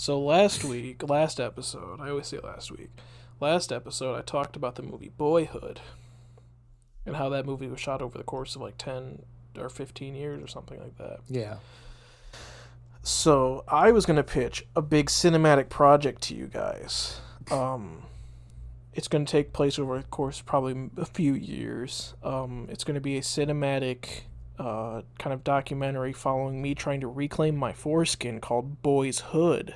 So last episode, I always say last episode I talked about the movie Boyhood and how that movie was shot over the course of like 10 or 15 years or something like that. Yeah. So I was going to pitch a big cinematic project to you guys. It's going to take place over the course of probably a few years. It's going to be a cinematic kind of documentary following me trying to reclaim my foreskin called Boy's Hood.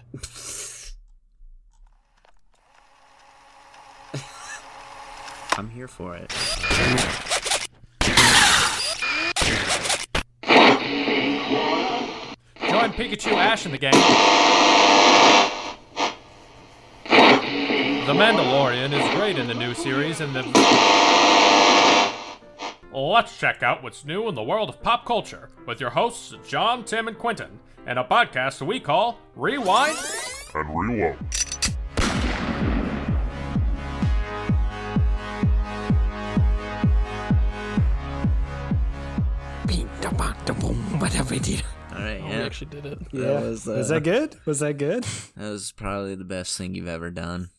I'm here for it. Join Pikachu, Ash, and the gang. The Mandalorian is great in the new series, and let's check out what's new in the world of pop culture with your hosts John, Tim, and Quentin, and a podcast we call Rewind and Reload. Alright, We yeah. actually did it. Yeah. Was that good? Was that good? That was probably the best thing you've ever done.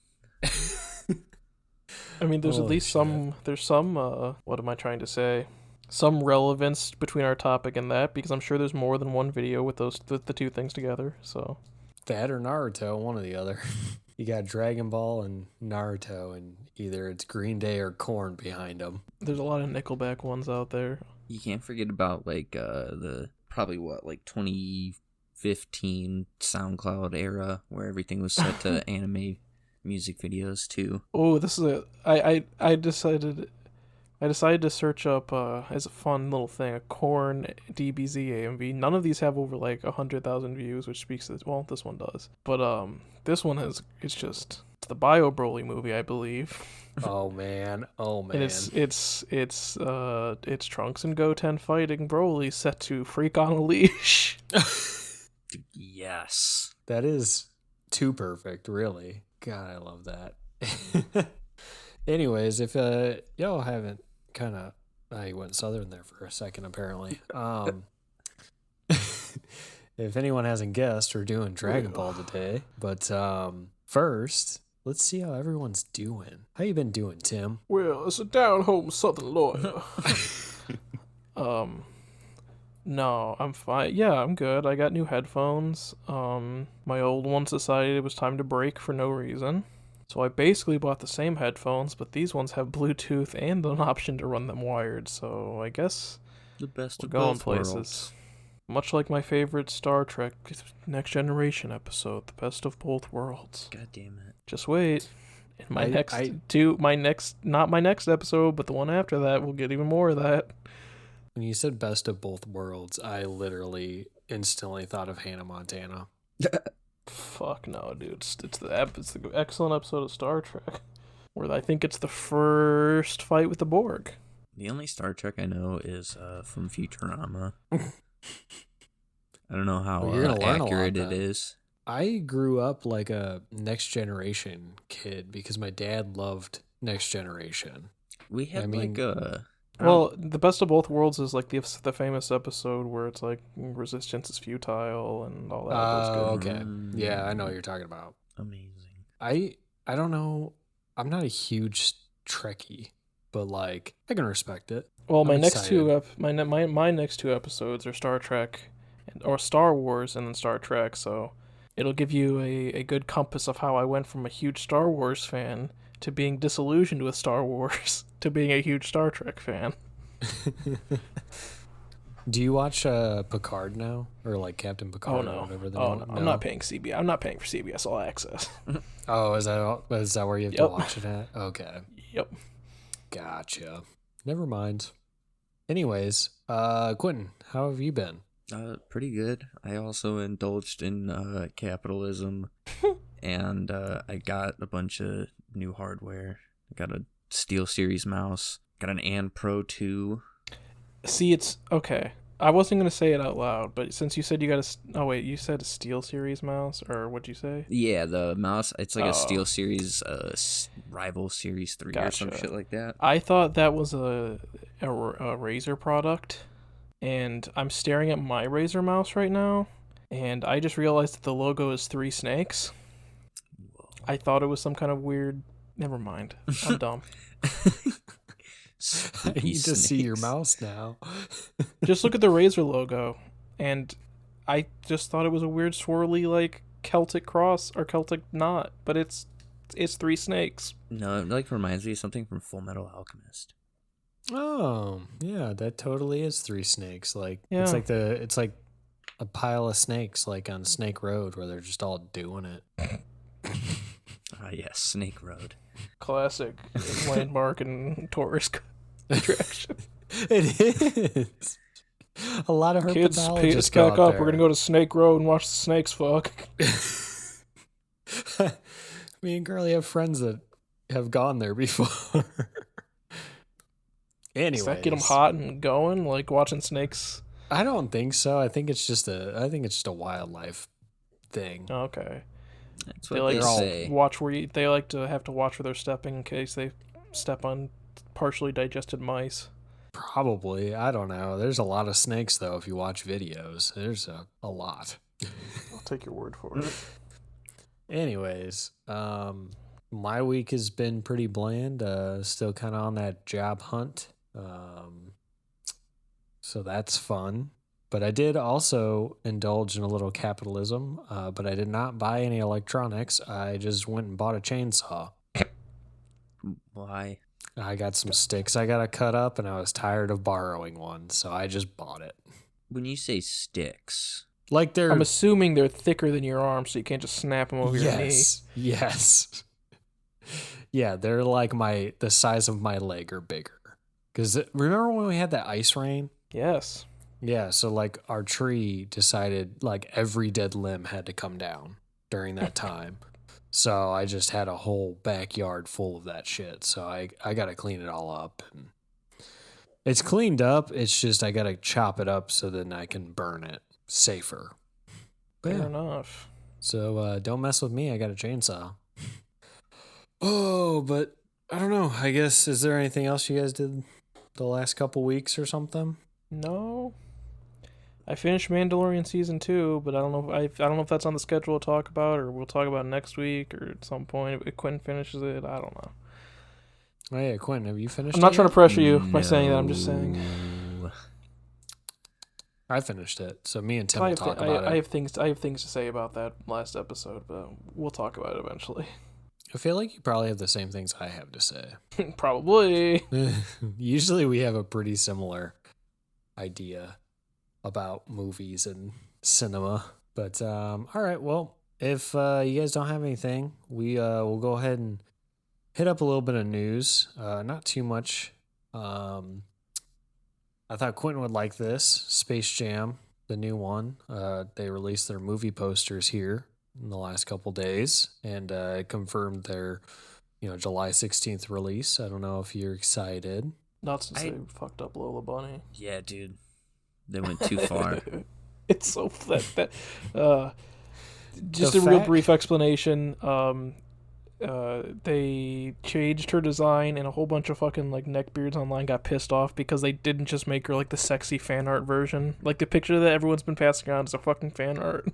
I mean, there's at Holy least shit. some, what am I trying to say? Some relevance between our topic and that, because I'm sure there's more than one video with the two things together, so. That or Naruto, one or the other. You got Dragon Ball and Naruto, and either it's Green Day or Korn behind them. There's a lot of Nickelback ones out there. You can't forget about the probably 2015 SoundCloud era where everything was set to anime music videos too. Oh, this is I decided to search up as a fun little thing a Korn DBZ AMV. None of these have over like 100,000 views, which speaks to well, this one does. But this one it's the Bio Broly movie, I believe. Oh man. And it's Trunks and Goten fighting Broly set to Freak on a Leash. Yes. That is too perfect, really. God, I love that. Anyways, if y'all haven't kind of, I went southern there for a second apparently. If anyone hasn't guessed, we're doing Dragon Ball today. But first, let's see how everyone's doing. How you been doing, Tim? Well, it's a down-home southern lawyer. No, I'm fine. Yeah, I'm good. I got new headphones. My old ones decided it was time to break for no reason. So I basically bought the same headphones, but these ones have Bluetooth and an option to run them wired, so I guess The best we're of going both places. worlds. Much like my favorite Star Trek Next Generation episode, The Best of Both Worlds. God damn it. Just wait. In my not my next episode, but the one after that, we'll get even more of that. When you said best of both worlds, I literally instantly thought of Hannah Montana. Fuck no, dude. It's the excellent episode of Star Trek where I think it's the first fight with the Borg. The only Star Trek I know is from Futurama. I don't know how Well, you're gonna learn a lot accurate it then. is. I grew up like a Next Generation kid because my dad loved Next Generation. We had I mean- Well, The Best of Both Worlds is like the famous episode where it's like resistance is futile and all that. That's Oh, good. okay. Yeah, I know what you're talking about. Amazing. I don't know. I'm not a huge Trekkie, but like I can respect it. Well, my I'm next excited. my next two episodes are Star Trek or Star Wars and then Star Trek, so it'll give you a good compass of how I went from a huge Star Wars fan to being disillusioned with Star Wars to being a huge Star Trek fan. Do you watch Picard now, or like Captain Picard? Oh Or no! whatever the Oh name- no! I'm not paying CBS. I'm not paying for CBS All Access. Oh, is that where you have to Yep. watch it at? Okay, Yep. gotcha. Never mind. Anyways, Quentin, how have you been? Pretty good. I also indulged in capitalism, and I got a bunch of new hardware. I got a SteelSeries mouse. Got an And Pro 2. See, it's okay. I wasn't gonna say it out loud, but since you said you got oh wait, you said a SteelSeries mouse, or what'd you say? Yeah, the mouse. It's like Oh. a SteelSeries Rival Series 3 or some Gotcha. shit like that. I thought that was a Razer product, and I'm staring at my Razer mouse right now, and I just realized that the logo is 3 snakes. Whoa. I thought it was some kind of weird... Never mind. I'm dumb. I need to see your mouse now. Just look at the Razor logo, and I just thought it was a weird swirly, like, Celtic cross or Celtic knot, but it's 3 snakes. No, it like reminds me of something from Full Metal Alchemist. Oh, yeah, that totally is 3 snakes. Like Yeah. it's like a pile of snakes like on Snake Road where they're just all doing it. Yes, Snake Road. Classic landmark and tourist attraction. It is. A lot of Kids, herpetologists pack go out up. We're gonna go to Snake Road and watch the snakes fuck. Me and Girlie have friends that have gone there before. Anyways, Does that get them hot and going, like watching snakes? I don't think so. I think it's just a wildlife thing. Okay. That's They what like they to say. watch they like to have to watch where they're stepping in case they step on partially digested mice. Probably. I don't know. There's a lot of snakes though if you watch videos. There's a lot. I'll take your word for it. Anyways, my week has been pretty bland. Still kind of on that job hunt. So that's fun. But I did also indulge in a little capitalism, but I did not buy any electronics. I just went and bought a chainsaw. Why? I got some sticks I got to cut up, and I was tired of borrowing one, so I just bought it. When you say sticks, Like they're... I'm assuming they're thicker than your arm, so you can't just snap them over your knee. Yes. Yeah, they're like the size of my leg or bigger. Because remember when we had that ice rain? Yes. Yeah, so like our tree decided like every dead limb had to come down during that time. So I just had a whole backyard full of that shit. So I got to clean it all up. And it's cleaned up. It's just I got to chop it up so then I can burn it safer. Fair Yeah. enough. So don't mess with me. I got a chainsaw. Oh, but I don't know. I guess, is there anything else you guys did the last couple weeks or something? No. I finished Mandalorian season 2, but I don't know. I don't know if that's on the schedule to talk about, or we'll talk about it next week, or at some point if Quentin finishes it. I don't know. Oh yeah, Quentin, have you finished? I'm not it trying yet? to pressure you by saying that. I'm just saying. No. I finished it, so me and Tim I will have, talk I about it. have things. I have things to say about that last episode, but we'll talk about it eventually. I feel like you probably have the same things I have to say. Probably. Usually we have a pretty similar idea about movies and cinema. But all right, well, if you guys don't have anything, we'll go ahead and hit up a little bit of news. Not too much. I thought Quentin would like this. Space Jam, the new one. They released their movie posters here in the last couple days, and it confirmed their July 16th release. I don't know if you're excited. Not since they fucked up Lola Bunny. Yeah, dude. They went too far. It's so that just a real brief explanation. They changed her design, and a whole bunch of fucking like neckbeards online got pissed off because they didn't just make her like the sexy fan art version. Like the picture that everyone's been passing around is a fucking fan art.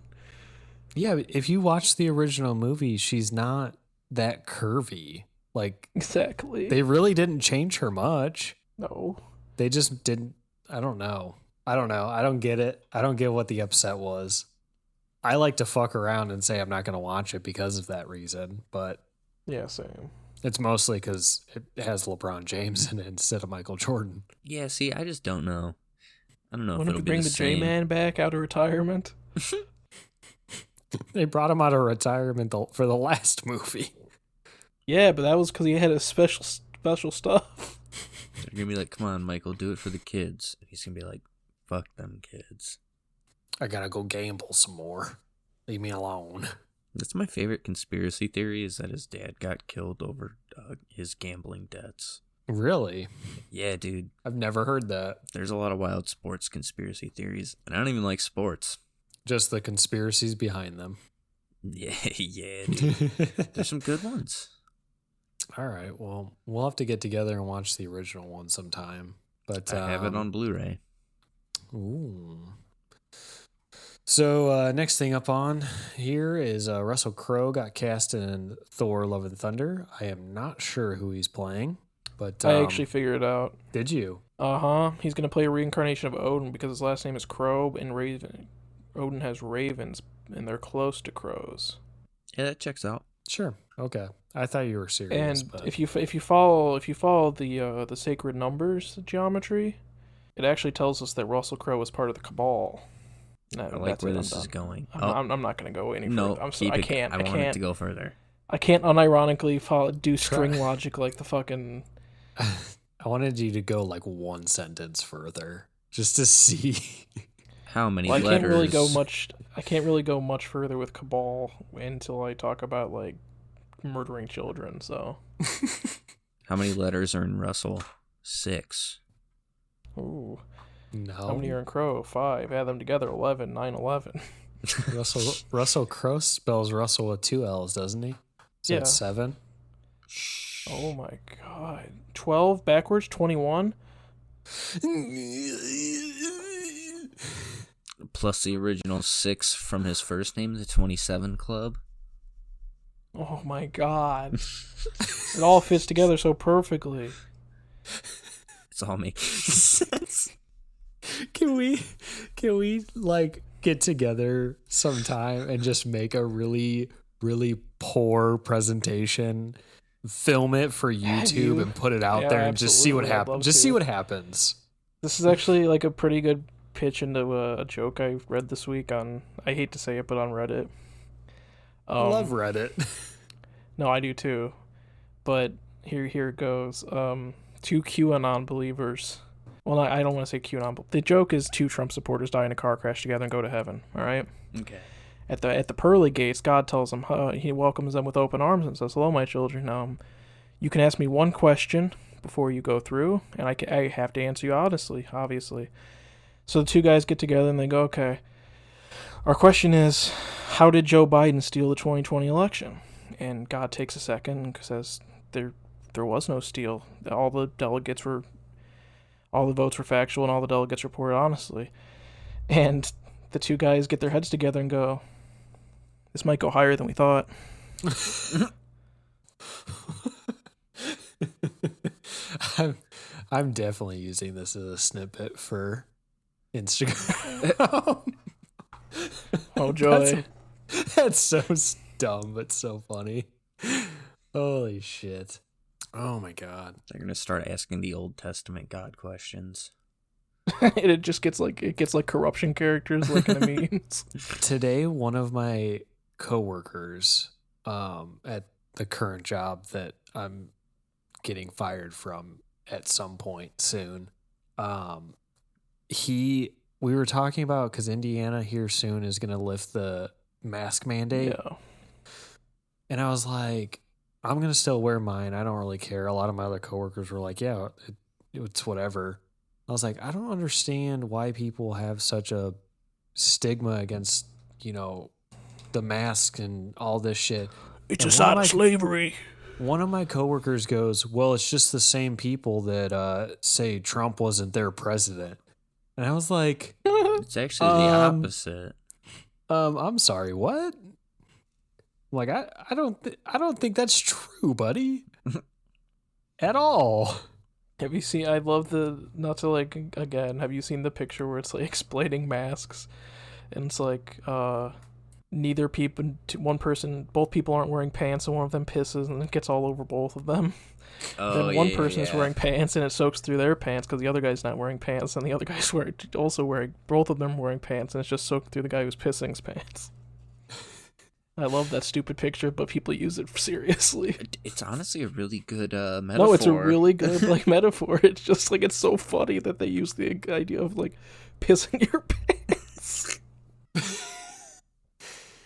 Yeah, but if you watch the original movie, she's not that curvy. Like, Exactly. they really didn't change her much. No. They just didn't. I don't know. I don't get it. I don't get what the upset was. I like to fuck around and say I'm not going to watch it because of that reason, but Yeah, same. it's mostly because it has LeBron James in it instead of Michael Jordan. Yeah, see, I just don't know. I don't know When if did it'll we be bring the the same. J-Man back out of retirement? They brought him out of retirement for the last movie. Yeah, but that was because he had a special stuff. They're gonna be like, "Come on, Michael, do it for the kids." And he's gonna be like, "Fuck them kids." I gotta go gamble some more. Leave me alone. That's my favorite conspiracy theory: is that his dad got killed over his gambling debts. Really? Yeah, dude. I've never heard that. There's a lot of wild sports conspiracy theories, and I don't even like sports. Just the conspiracies behind them. Yeah, yeah, dude. There's some good ones. All right. Well, we'll have to get together and watch the original one sometime. But I have it on Blu-ray. Ooh. So next thing up on here is Russell Crowe got cast in Thor: Love and Thunder. I am not sure who he's playing, but I actually figured it out. did you? He's gonna play a reincarnation of Odin because his last name is Crow, and Raven. Odin has ravens, and they're close to crows. Yeah, that checks out. Sure. Okay. I thought you were serious. And but... if you follow the sacred numbers geometry, it actually tells us that Russell Crowe was part of the Cabal. No, I like where this is going. I'm not going to go any further. No, I can't. I want it to go further. I can't unironically do string logic like the fucking. I wanted you to go like one sentence further just to see how many letters. I can't really go much further with Cabal until I talk about like murdering children. So. How many letters are in Russell? 6. Ooh. No. How many are in Crow? 5. Add them together, 11. 9, 11. Russell Crowe spells Russell with 2 L's, doesn't he? So yeah. That's 7. Oh my god. 12 backwards, 21. Plus the original 6 from his first name, the 27 Club. Oh my god. It all fits together so perfectly. It's all making sense. Can we like get together sometime and just make a really, really poor presentation, film it for YouTube and put it out there and just see what happens. Just see what happens. This is actually like a pretty good pitch into a joke I read this week on, I hate to say it, but on Reddit. I love Reddit. No, I do too. But here it goes. 2 QAnon believers. Well, I don't want to say QAnon, but the joke is 2 Trump supporters die in a car crash together and go to heaven. All right. Okay. At the pearly gates, God tells them, he welcomes them with open arms and says, "Hello, my children. You can ask me one question before you go through, and I have to answer you honestly, obviously." So the 2 guys get together and they go, "Okay, our question is, how did Joe Biden steal the 2020 election?" And God takes a second and says, there was no steal. All the votes were factual and all the delegates reported honestly. And the 2 guys get their heads together and go, "This might go higher than we thought." I'm definitely using this as a snippet for Instagram. Oh joy. That's so dumb but so funny. Holy shit. Oh my god. They're going to start asking the Old Testament God questions. And it just gets like corruption characters like in the memes. Today, one of my coworkers at the current job that I'm getting fired from at some point soon, we were talking about, because Indiana here soon is going to lift the mask mandate. Yeah. And I was like, I'm going to still wear mine. I don't really care. A lot of my other coworkers were like, yeah, it's whatever. I was like, I don't understand why people have such a stigma against, the mask and all this shit. It's a sign of slavery. One of my coworkers goes, well, it's just the same people that say Trump wasn't their president. And I was like, it's actually the opposite. I'm sorry, what? Like, I don't think that's true, buddy. At all. Have you seen, I love not to like, again, have you seen the picture where it's like explaining masks? And it's like, both people aren't wearing pants and one of them pisses and it gets all over both of them. Oh, then one person is wearing pants and it soaks through their pants because the other guy's not wearing pants and the other guy's both of them wearing pants and it's just soaked through the guy who's pissing's pants. I love that stupid picture, but people use it seriously. It's honestly a really good metaphor. No, it's a really good metaphor. It's just like, it's so funny that they use the idea of like pissing your pants.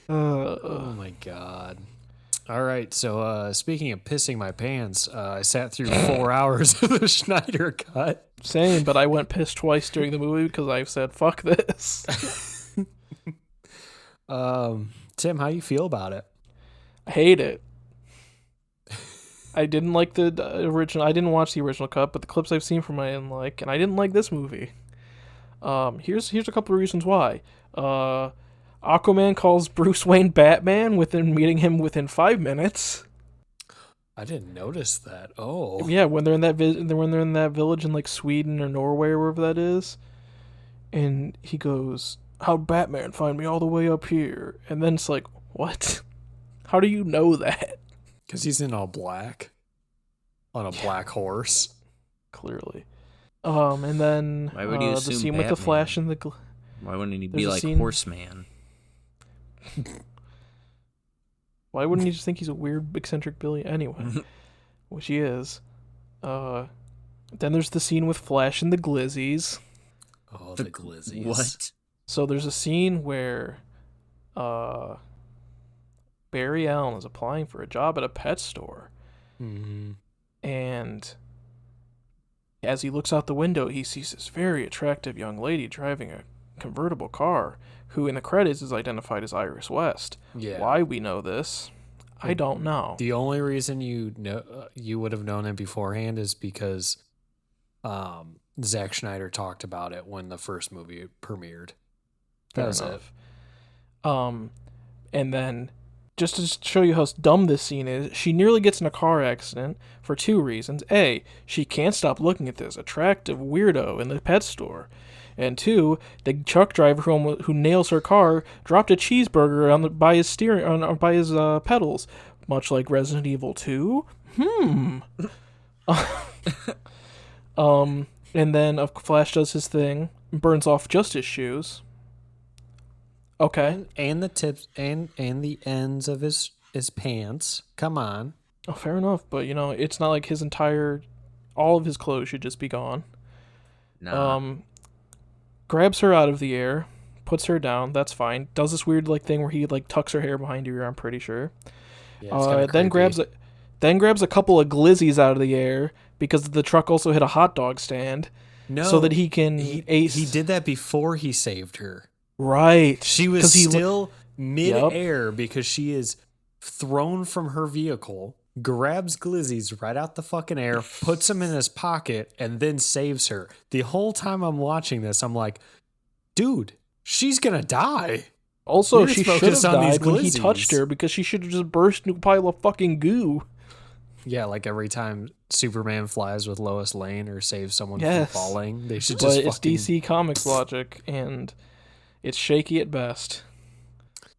Oh my god. All right, so speaking of pissing my pants, I sat through 4 hours of the Schneider cut. Same, but I went piss twice during the movie because I said, fuck this. Tim, how you feel about it? I hate it. I didn't like the original. I didn't watch the original cut, but the clips I've seen from it I didn't like, and I didn't like this movie. Here's a couple of reasons why. Aquaman calls Bruce Wayne Batman within meeting him within 5 minutes. I didn't notice that. Oh. Yeah, when they're in that village in like Sweden or Norway or wherever that is, and he goes, "How'd Batman find me all the way up here?" And then it's like, what? How do you know that? Because he's in all black. On a black horse. Clearly. And then Why would you the assume scene Batman? with the Flash and the... Why wouldn't he There's be a like scene- Horseman? Why wouldn't you just think he's a weird, eccentric Billy? Anyway, which he is. Then there's the scene with Flash and the Glizzies. Oh, the glizzies. What? So there's a scene where Barry Allen is applying for a job at a pet store. Mm-hmm. And as he looks out the window, he sees this very attractive young lady driving a convertible car, who in the credits is identified as Iris West. Yeah. Why we know this, I don't know. The only reason you would have known it beforehand is because Zack Snyder talked about it when the first movie premiered. That was it. And then, just to show you how dumb this scene is, she nearly gets in a car accident for 2 reasons. A, she can't stop looking at this attractive weirdo in the pet store. And 2, the truck driver who nails her car dropped a cheeseburger by his by his pedals, much like Resident Evil 2. And then Flash does his thing, burns off just his shoes. Okay. And the tips and the ends of his pants. Come on. Oh, fair enough, but it's not like all of his clothes should just be gone. Nah. Grabs her out of the air, puts her down, that's fine. Does this weird thing where he tucks her hair behind her ear, I'm pretty sure. Yeah, Then grabs a couple of glizzies out of the air because the truck also hit a hot dog stand. No, so that he can ace. He did that before he saved her. Right. She was still mid-air because she is thrown from her vehicle, grabs glizzies right out the fucking air, puts them in his pocket, and then saves her. The whole time I'm watching this, I'm like, dude, she's gonna die. Also, You're she just should have focused on these died when he glizzies. touched her because she should have just burst into a pile of fucking goo. Yeah, like every time Superman flies with Lois Lane or saves someone Yes. from falling, they should But just it's fucking... DC Comics logic, and it's shaky at best.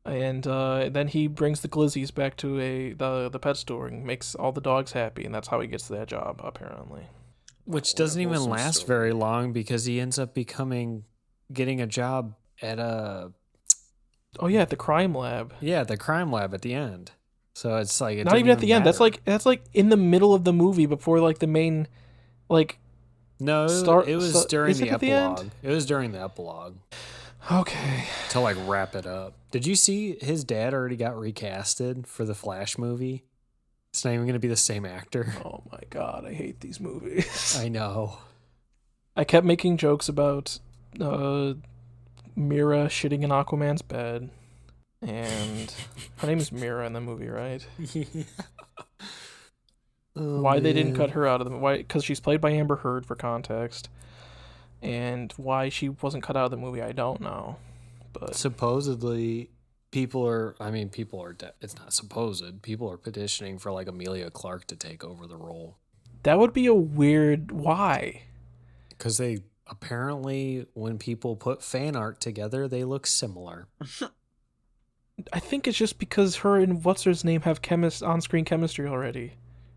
And then he brings the glizzies back to the pet store and makes all the dogs happy, and that's how he gets that job, apparently. Which doesn't even wholesome last story. very long because he ends up getting a job at Oh yeah, at the crime lab. the crime lab at the end. So it's like it Not doesn't even at the end. matter. That's like in the middle of the movie before the main, No, it was during is the it at the end? epilogue. It was during the epilogue Okay. to wrap it up. Did you see his dad already got recasted for the Flash movie? It's not even going to be the same actor. Oh my god, I hate these movies. I know. I kept making jokes about Mira shitting in Aquaman's bed, and her name is Mira in the movie, right? Why they didn't cut her out of the movie? Because she's played by Amber Heard for context, and why she wasn't cut out of the movie, I don't know. But Supposedly, people are it's not supposed. People are petitioning for Amelia Clarke to take over the role. that would be a weird. Why? Because they apparently, when people put fan art together, they look similar. I think it's just because her and what's her name have on-screen chemistry already.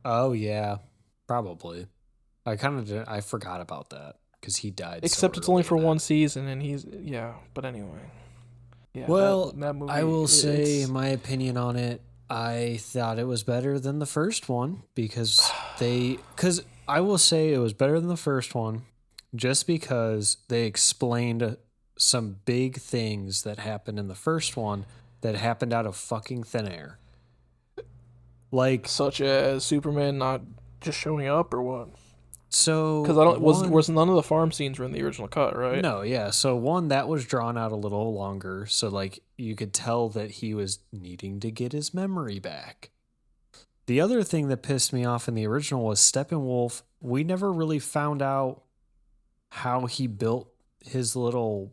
Oh yeah, probably. I forgot about that because he died. Except so it's only early for in that. one season, and but anyway. Yeah. Well, that movie, I will say it's- my opinion on it. I thought it was better than the first one because I will say it was better than the first one just because they explained some big things that happened in the first one that happened out of fucking thin air. such as Superman not just showing up or what? So Because was none of the farm scenes were in the original cut, right? No, yeah. So one that was drawn out a little longer, so you could tell that he was needing to get his memory back. The other thing that pissed me off in the original was Steppenwolf. We never really found out how he built his little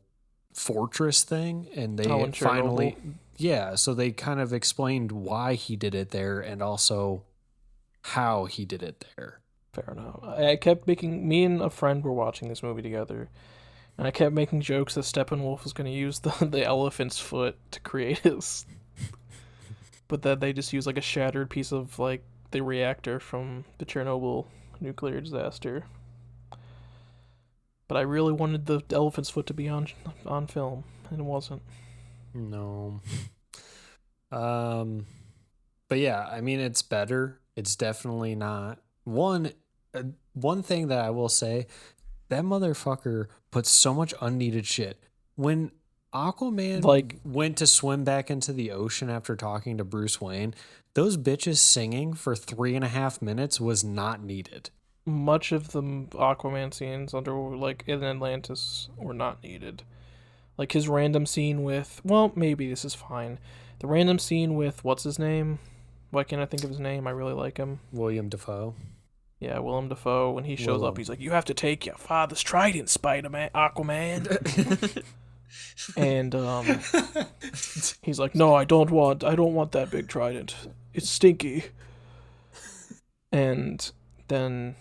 fortress thing, and they in finally, Chernobyl. so they kind of explained why he did it there and also how he did it there. Fair enough. I kept me and a friend were watching this movie together, and I kept making jokes that Steppenwolf was going to use the elephant's foot to create his, but that they just use like a shattered piece of like the reactor from the Chernobyl nuclear disaster. But I really wanted the elephant's foot to be on film, and it wasn't. No. But yeah, I mean, it's better. It's definitely not one thing that I will say, that motherfucker put so much unneeded shit. When Aquaman went to swim back into the ocean after talking to Bruce Wayne, those bitches singing for 3.5 minutes was not needed. Much of the Aquaman scenes in Atlantis were not needed. Like his random scene with, well, maybe this is fine. The random scene with, what's his name? Why can't I think of his name? I really like him. William Dafoe. Yeah, Willem Dafoe. When he shows up, he's like, "You have to take your father's trident, Spider-Man, Aquaman." And he's like, "No, I don't want that big trident. It's stinky." And then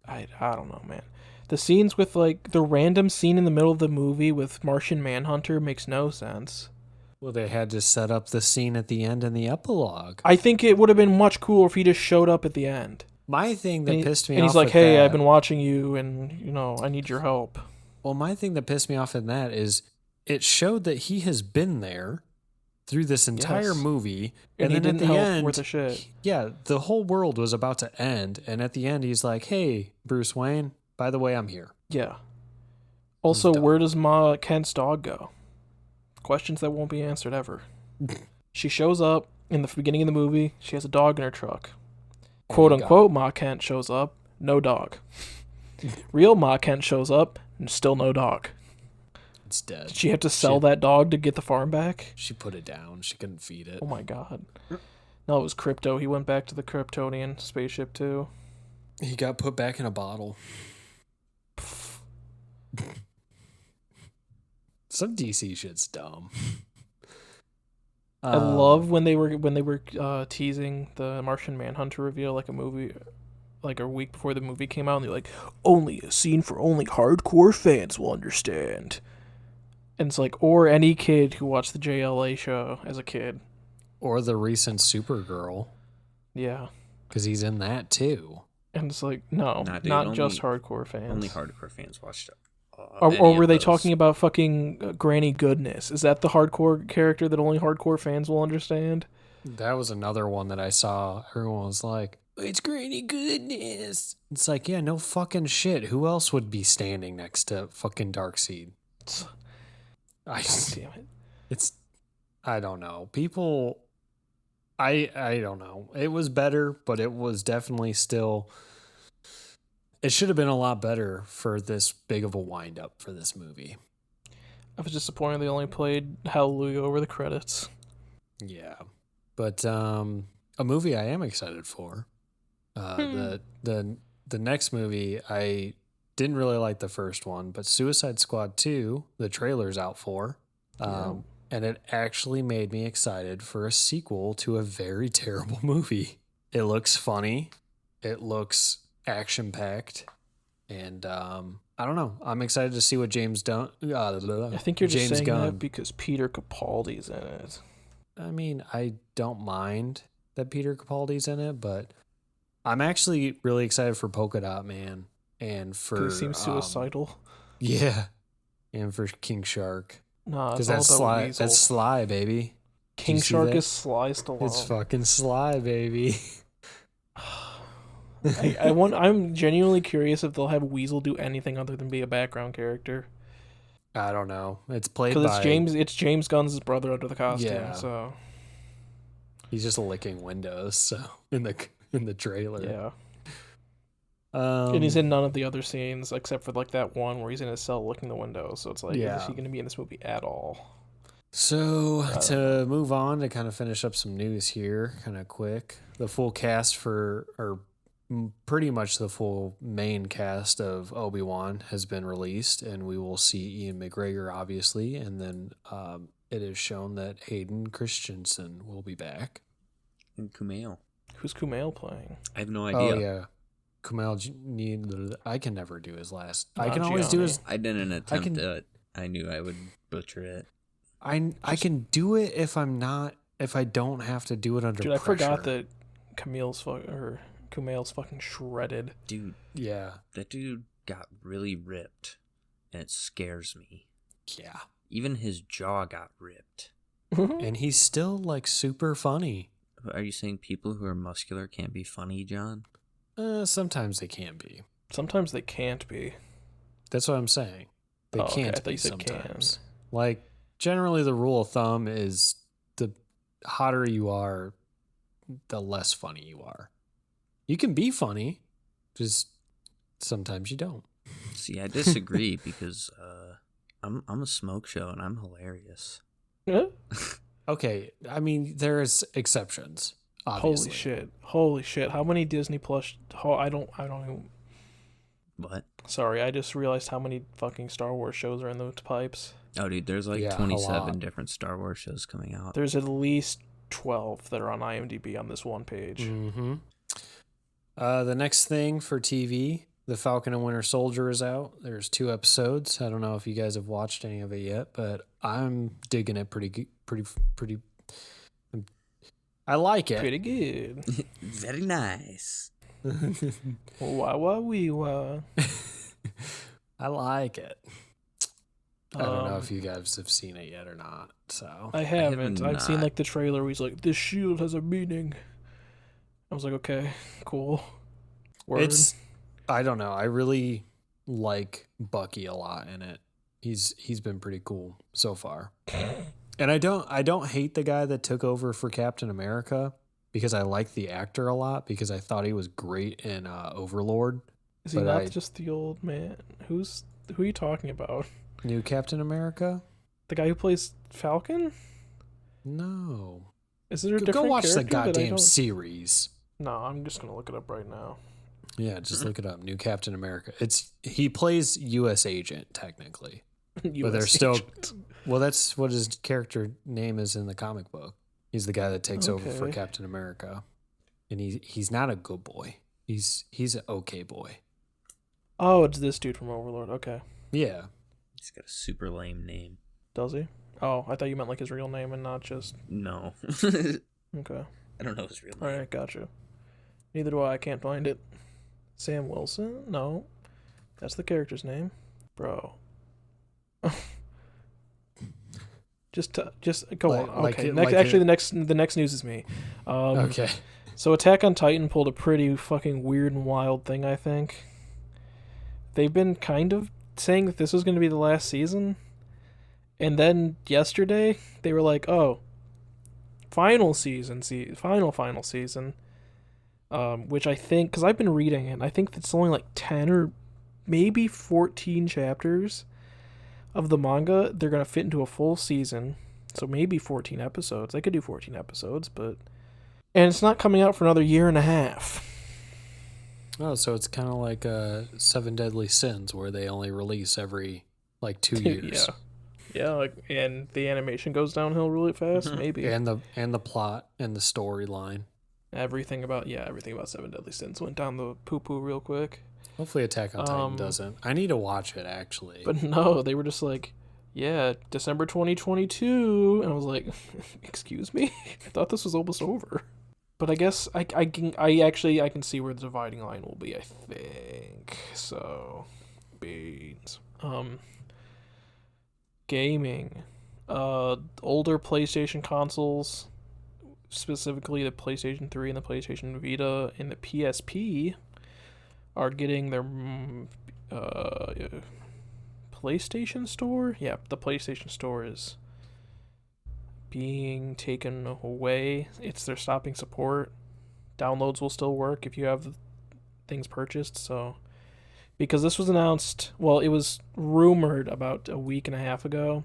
I don't know, man. The scenes with like the random scene in the middle of the movie with Martian Manhunter makes no sense. Well, they had to set up the scene at the end in the epilogue. I think it would have been much cooler if he just showed up at the end. My thing that pissed me off, and he's like, "Hey, I've been watching you, and I need your help." Well, my thing that pissed me off in that is it showed that he has been there through this entire movie, and then at the end, worth a shit. Yeah, the whole world was about to end, and at the end, he's like, "Hey, Bruce Wayne, by the way, I'm here." Yeah. Also, where does Ma Kent's dog go? Questions that won't be answered ever. She shows up in the beginning of the movie. She has a dog in her truck. "Quote unquote," Ma Kent shows up. No dog. Real Ma Kent shows up and still no dog. It's dead. Did she have to sell that dog to get the farm back? She put it down. She couldn't feed it. Oh my god. No, it was Krypto. He went back to the Kryptonian spaceship too. He got put back in a bottle. Some DC shit's dumb. I love when they were teasing the Martian Manhunter reveal like a week before the movie came out, and they're like, "Only a scene for only hardcore fans will understand." And it's like, or any kid who watched the JLA show as a kid, or the recent Supergirl. Yeah, because he's in that too. And it's like, no, not just hardcore fans. Only hardcore fans watched it. Or were they talking about fucking Granny Goodness? Is that the hardcore character that only hardcore fans will understand? That was another one that I saw. Everyone was like, "It's Granny Goodness." It's like, yeah, no fucking shit. Who else would be standing next to fucking Darkseid? Damn it. It's, I don't know. People, I don't know. It was better, but it was definitely still... It should have been a lot better for this big of a wind-up for this movie. I was disappointed they only played Hallelujah over the credits. Yeah. But a movie I am excited for. The next movie, I didn't really like the first one, but Suicide Squad 2, the trailer's out for. And it actually made me excited for a sequel to a very terrible movie. It looks funny. It looks action-packed, and I don't know. I'm excited to see what James Gunn. I think you're just saying that because Peter Capaldi's in it. I mean, I don't mind that Peter Capaldi's in it, but I'm actually really excited for Polka Dot Man and for. He seems suicidal. Yeah, and for King Shark. Nah, because that's Sly. Weasel. That's Sly, baby. King Shark is Sly Stallone. It's fucking Sly, baby. I'm genuinely curious if they'll have Weasel do anything other than be a background character. I don't know. It's played by it's James Gunn's brother under the costume. Yeah. So he's just licking windows. So in the trailer, yeah. And he's in none of the other scenes except for like that one where he's in his cell licking the windows. So it's like, is he going to be in this movie at all? So to move on to kind of finish up some news here, kind of quick. The full cast for pretty much the full main cast of Obi-Wan has been released, and we will see Ian McGregor, obviously, and then it is shown that Hayden Christensen will be back. And Kumail. Who's Kumail playing? I have no idea. Oh, yeah. Kumail, I can never do his last. I Not can always do his. I didn't attempt it. I knew I would butcher it. I can do it if I don't have to do it under Dude, pressure. I forgot that Kumail's fucking shredded. Dude, Yeah. that dude got really ripped, and it scares me. Yeah. Even his jaw got ripped. And he's still like super funny. Are you saying people who are muscular can't be funny, John? Sometimes they can be. Sometimes they can't be. That's what I'm saying. They Oh, okay. I can't thought be you said sometimes. Like generally the rule of thumb is the hotter you are, the less funny you are. You can be funny, just sometimes you don't. See, I disagree because I'm a smoke show and I'm hilarious. Huh? Okay, I mean there's exceptions. Obviously. Holy shit! How many Disney Plus? I don't even. What? Sorry, I just realized how many fucking Star Wars shows are in those pipes. Oh, dude, there's like Yeah, a 27 lot. different Star Wars shows coming out. There's at least 12 that are on IMDb on this one page. Mm-hmm. The next thing for TV, The Falcon and Winter Soldier is out. There's 2 episodes. I don't know if you guys have watched any of it yet, but I'm digging it pretty. I like it. Pretty good. Very nice. Wah wee wah. I like it. I don't know Um, if you guys have seen it yet or not. So I haven't. have I've seen not. like the trailer where he's like, "This shield has a meaning." I was like, "Okay, cool." Word. I don't know. I really like Bucky a lot in it. He's been pretty cool so far. And I don't hate the guy that took over for Captain America because I like the actor a lot because I thought he was great in Overlord. Is he but not I- just the old man? Who are you talking about? New Captain America? The guy who plays Falcon? No. Is there a Go different watch the character that I goddamn don't- series. No, I'm just gonna look it up right now. Yeah, just look it up. New Captain America. He plays U.S. agent technically, but they're US still. agent. Well, that's what his character name is in the comic book. He's the guy that takes over for Okay. Captain America, and he's not a good boy. He's an okay boy. Oh, it's this dude from Overlord. Okay, Yeah, He's got a super lame name. does he? Oh, I thought you meant like his real name and not just. No. Okay, I don't know his real all name. right, gotcha. Neither do I. I can't find it. Sam Wilson? No, that's the character's name, bro. just go Like- on. like Okay, it- next, like actually, it- the next news is me. okay. So Attack on Titan pulled a pretty fucking weird and wild thing, I think. They've been kind of saying that this was going to be the last season. And then yesterday, they were like, oh, final season. Which I think, because I've been reading it, I think it's only like 10 or maybe 14 chapters of the manga. They're going to fit into a full season. So maybe 14 episodes. They could do 14 episodes, but... And it's not coming out for another year and a half. Oh, so it's kind of like 7 Deadly Sins, where they only release every like 2 years. Yeah, like, and the animation goes downhill really fast, maybe. And the plot and the storyline. Everything about 7 Deadly Sins went down the poo-poo real quick. Hopefully, Attack on Titan doesn't. I need to watch it actually. But no, they were just like, yeah, December 2022. And I was like, excuse me? I thought this was almost over. But I guess I can see where the dividing line will be, I think. So, beans. Gaming. Older PlayStation consoles, specifically the PlayStation 3 and the PlayStation Vita and the PSP, are getting their PlayStation Store? Yeah, the PlayStation Store is being taken away. They're stopping support. Downloads will still work if you have things purchased, so... Because this was announced... Well, it was rumored about a week and a half ago,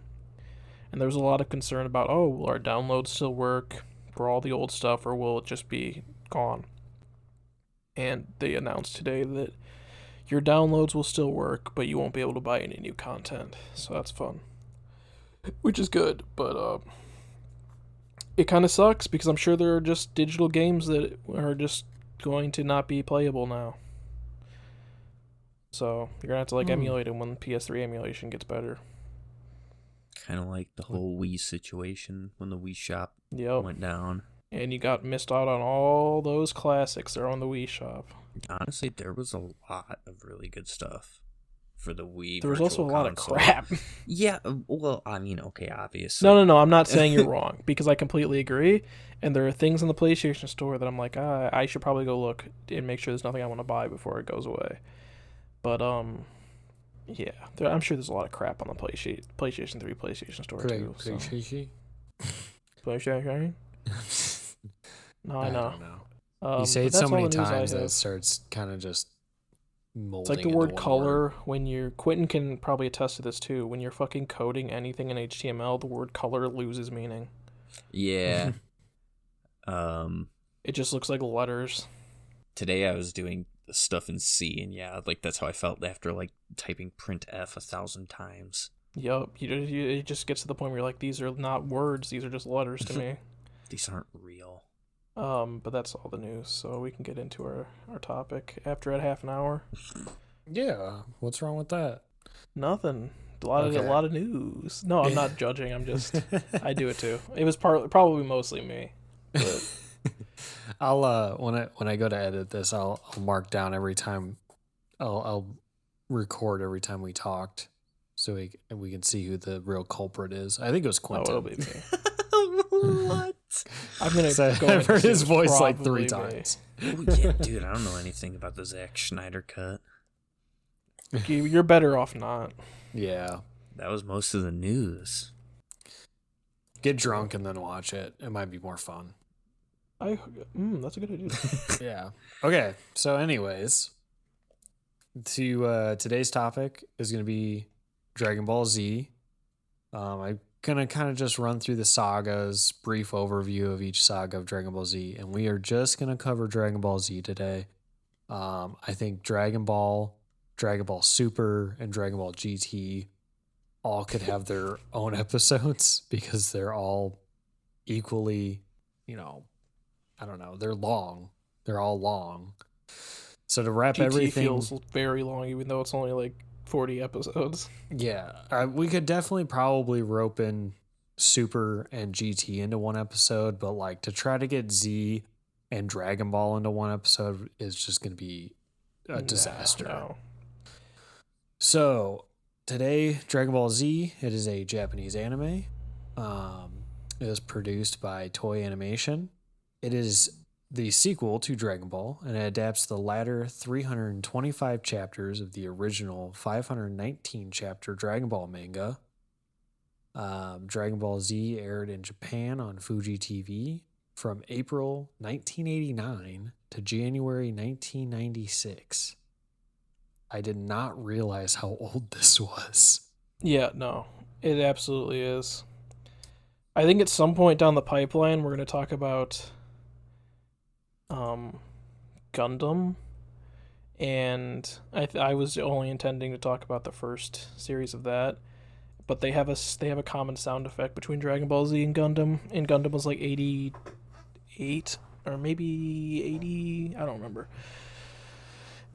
and there was a lot of concern about, oh, will our downloads still work for all the old stuff, or will it just be gone? and they announced today that your downloads will still work, but you won't be able to buy any new content. So that's fun, which is good. But it kind of sucks because I'm sure there are just digital games that are just going to not be playable now. So you're gonna have to like emulate them when PS3 emulation gets better. Kind of like the whole Wii situation when the Wii Shop Yep. went down. And you got missed out on all those classics that are on the Wii Shop. Honestly, there was a lot of really good stuff for the Wii. There was also a Virtual lot Console. of crap. Yeah, well, I mean, okay, obviously. No, I'm not saying you're wrong, because I completely agree. And there are things in the PlayStation Store that I'm like, I should probably go look and make sure there's nothing I want to buy before it goes away. But, yeah, I'm sure there's a lot of crap on the PlayStation 3, PlayStation Store, too. So. PlayStation? No, I know. don't know. You say it but so that's all many the news I times that have. it starts kind of just molding. It's like the into word one color. word. When you're Quentin can probably attest to this too. When you're fucking coding anything in HTML, the word color loses meaning. Yeah. It just looks like letters. Today I was doing stuff in C, and yeah, like that's how I felt after like typing print F 1,000 times. Yup. It just gets to the point where you're like, these are not words. These are just letters to me. These aren't real. But that's all the news. So we can get into our topic after at half an hour. Yeah, what's wrong with that? Nothing. A Okay. lot of news. No, I'm not judging. I'm just I do it too. It was probably mostly me. But I'll when I go to edit this, I'll mark down every time. I'll record every time we talked, so we can see who the real culprit is. I think it was Quentin. it'll be me. What? I'm gonna So go I've heard his it's voice like probably 3 me. times. Oh, yeah, dude, I don't know anything about the Zack Schneider cut. You're better off not. Yeah, That was most of the news. get drunk and then watch it. It might be more fun. That's a good idea. Yeah. Okay. So, anyways, today's topic is going to be Dragon Ball Z. I'm gonna kind of just run through the sagas, brief overview of each saga of Dragon Ball Z, and we are just gonna cover Dragon Ball Z today. I think Dragon Ball Super, and Dragon Ball GT all could have their own episodes because they're all equally, I don't know, they're long. They're all long. So to wrap GT everything, feels very long, even though it's only like 40 episodes. yeah, we could definitely probably rope in Super and GT into one episode, but like to try to get Z and Dragon Ball into one episode is just going to be a disaster. No. So today, Dragon Ball Z, it is a Japanese anime. It was produced by Toei Animation. It is the sequel to Dragon Ball, and it adapts the latter 325 chapters of the original 519 chapter Dragon Ball manga. Dragon Ball Z aired in Japan on Fuji TV from April 1989 to January 1996. I did not realize how old this was. Yeah, no. It absolutely is. I think at some point down the pipeline, we're going to talk about Gundam. And I was only intending to talk about the first series of that. But they have a common sound effect between Dragon Ball Z and Gundam. And Gundam was like 88 or maybe 80. I don't remember.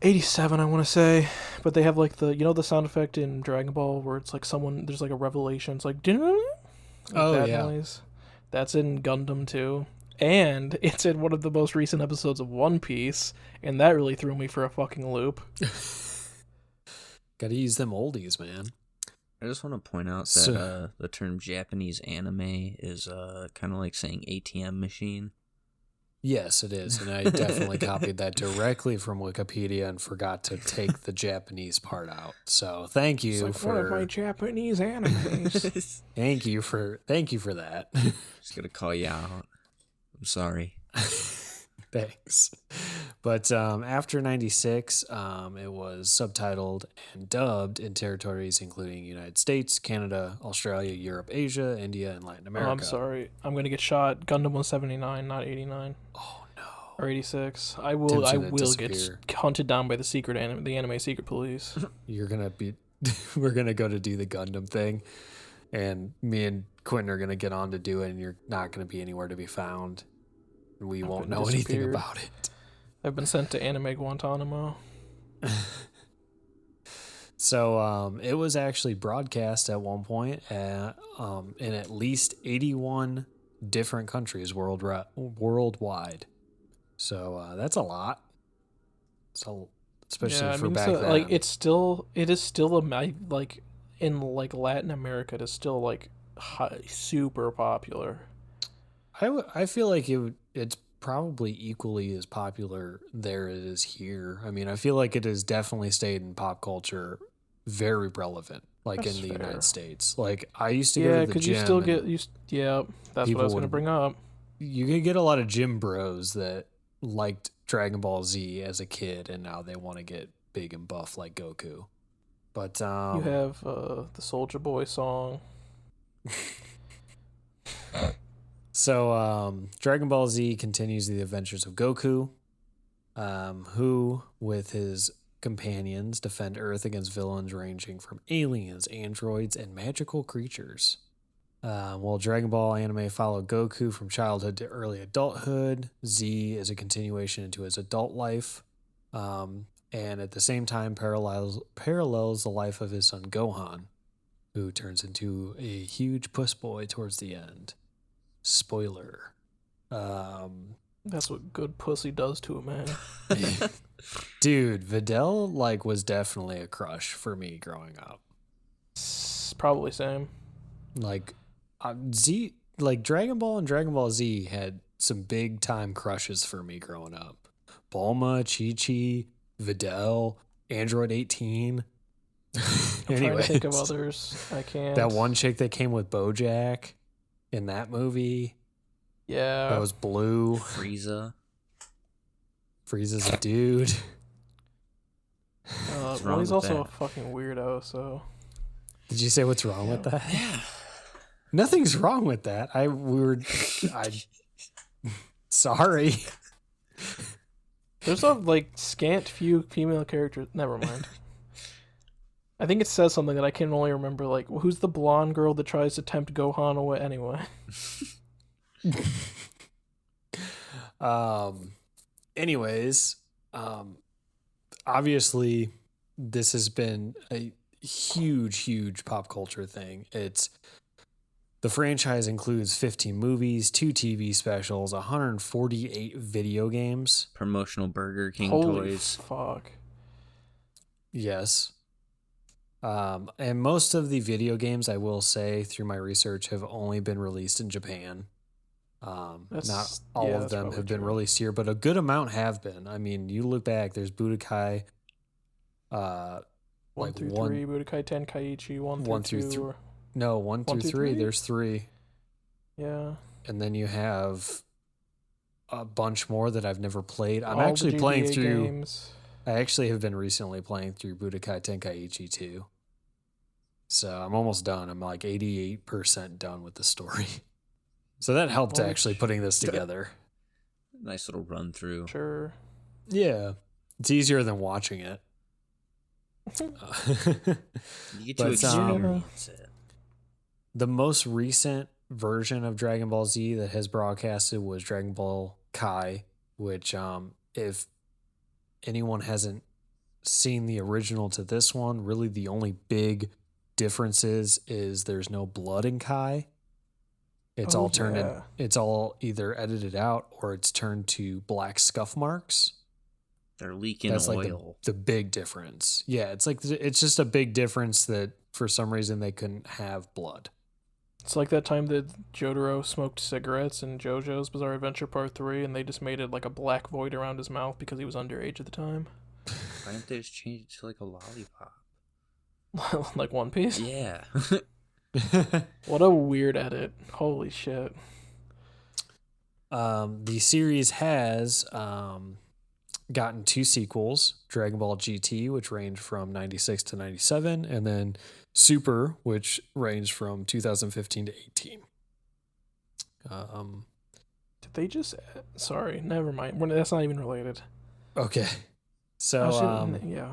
87, I want to say. But they have like the sound effect in Dragon Ball where it's like there's like a revelation. It's like, Oh, that yeah. noise. That's in Gundam too. And it's in one of the most recent episodes of One Piece. And that really threw me for a fucking loop. Gotta use them oldies, man. I just want to point out that the term Japanese anime is kind of like saying ATM machine. Yes, it is. And I definitely copied that directly from Wikipedia and forgot to take the Japanese part out. So thank you It's like one of my for Japanese animes. thank you for that. Just gonna call you out. I'm sorry. Thanks. But after 96, it was subtitled and dubbed in territories including United States, Canada, Australia, Europe, Asia, India, and Latin America. I'm sorry. I'm going to get shot. Gundam was 79, not 89. Oh, no. or 86. I Tim's will gonna get disappear. hunted down by the anime secret police. You're gonna be. We're gonna go to do the Gundam thing, and me and Quentin are gonna get on to do it, and you're not gonna be anywhere to be found. We won't know anything disappeared. about it. I've been sent to anime Guantanamo. So it was actually broadcast at one point in at least 81 different countries worldwide. So that's a lot. So especially for back then. Like it is still like in like Latin America, it is still like super popular. I feel like it's probably equally as popular there as it is here. I mean, I feel like it has definitely stayed in pop culture very relevant, like That's in the fair. United States. Like I used to go to the because gym. you still get that's what I was going to would- bring up. You could get a lot of gym bros that liked Dragon Ball Z as a kid, and now they want to get big and buff like Goku. But You have the Soldier Boy song. So, Dragon Ball Z continues the adventures of Goku, who, with his companions, defend Earth against villains ranging from aliens, androids, and magical creatures. While Dragon Ball anime followed Goku from childhood to early adulthood, Z is a continuation into his adult life, and at the same time parallels the life of his son Gohan, who turns into a huge puss boy towards the end. Spoiler. That's what good pussy does to a man. Dude, Videl was definitely a crush for me growing up. Probably same. Z, Dragon Ball and Dragon Ball Z had some big time crushes for me growing up. Bulma, Chi-Chi, Videl, Android 18. I'm trying to think of others. I can't. That one chick that came with Bojack in that movie. Yeah. That was blue. Frieza. Frieza's a dude. What's Well, wrong he's with also that? a fucking weirdo, so. Did you say what's wrong with that? Yeah. Nothing's wrong with that. Sorry. There's a scant few female characters. Never mind. I think it says something that I can only remember. Who's the blonde girl that tries to tempt Gohan away anyway? Anyways, obviously this has been a huge pop culture thing. The franchise includes 15 movies, 2 TV specials, 148 video games. Promotional Burger King Holy toys. fuck. Yes. And most of the video games, I will say, through my research, have only been released in Japan. Not all of them have been released here, but a good amount have been. I mean, you look back, there's Budokai. 1 through 3, Budokai Tenkaichi, 1 through 2. No, 1 through 3. There's 3. Yeah. And then you have a bunch more that I've never played. I'm All actually the playing GBA through. games. I actually have been recently playing through Budokai Tenkaichi 2. So I'm almost done. I'm 88% done with the story. So that helped Holy actually putting this together. Nice little run through. Sure. Yeah. It's easier than watching it. You get But, to experience it. The most recent version of Dragon Ball Z that has broadcasted was Dragon Ball Kai, which if anyone hasn't seen the original to this one, really the only big difference is there's no blood in Kai. It's all turned in, it's all either edited out or it's turned to black scuff marks. They're leaking That's oil. the big difference. Yeah, it's just a big difference that for some reason they couldn't have blood. It's like that time that Jotaro smoked cigarettes in JoJo's Bizarre Adventure Part 3, and they just made it a black void around his mouth because he was underage at the time. Why didn't they just change it to a lollipop? Like One Piece? Yeah. What a weird edit. Holy shit. The series has gotten 2 sequels, Dragon Ball GT, which ranged from 96 to 97, and then Super, which ranged from 2015 to 18. They just. Sorry, never mind. That's not even related. Okay. So, yeah.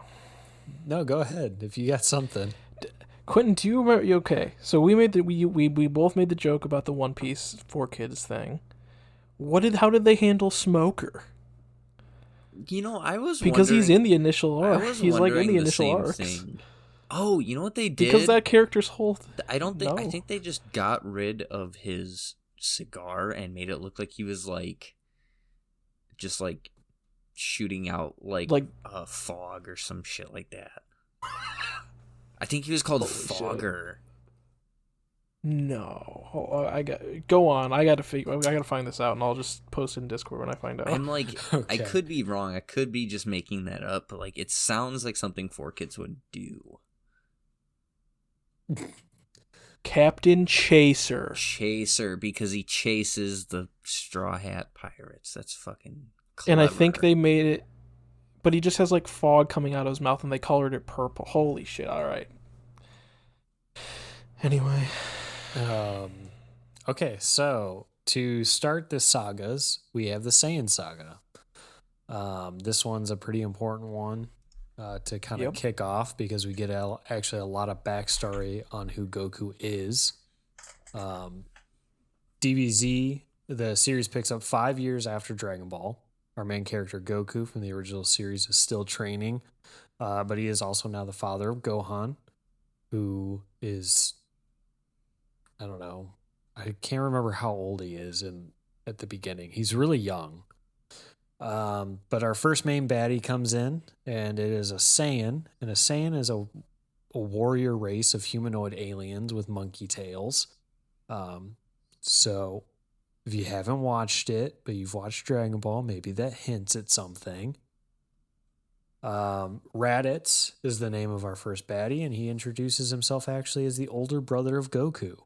no, go ahead if you got something. Quentin, do you remember? Okay, so we both made the joke about the One Piece 4Kids thing. How did they handle Smoker? You know, I was Because he's in the initial arc. I was He's like in wondering the the initial same arcs. thing. Oh, you know what they did? Because that character's whole. I No. think they just got rid of his cigar and made it look like he was like, just like shooting out like a fog or some shit like that. I think he was called Fogger. No, go on. I gotta find this out, and I'll just post it in Discord when I find out. I'm like, Okay. I could be wrong. I could be just making that up, but like, it sounds like something 4Kids would do. Captain Chaser, because he chases the Straw Hat Pirates. That's fucking clever. And I think they made it, but he just has like fog coming out of his mouth, and they colored it purple. Holy shit! All right. Anyway. Okay, so to start the sagas, we have the Saiyan Saga. This one's a pretty important one to kind of kick off because we get actually a lot of backstory on who Goku is. DBZ, the series picks up 5 years after Dragon Ball. Our main character Goku from the original series is still training, but he is also now the father of Gohan, who is, I don't know, I can't remember how old he is at the beginning. He's really young. But our first main baddie comes in, and it is a Saiyan, and a Saiyan is a warrior race of humanoid aliens with monkey tails. So if you haven't watched it, but you've watched Dragon Ball, maybe that hints at something. Raditz is the name of our first baddie, and he introduces himself actually as the older brother of Goku.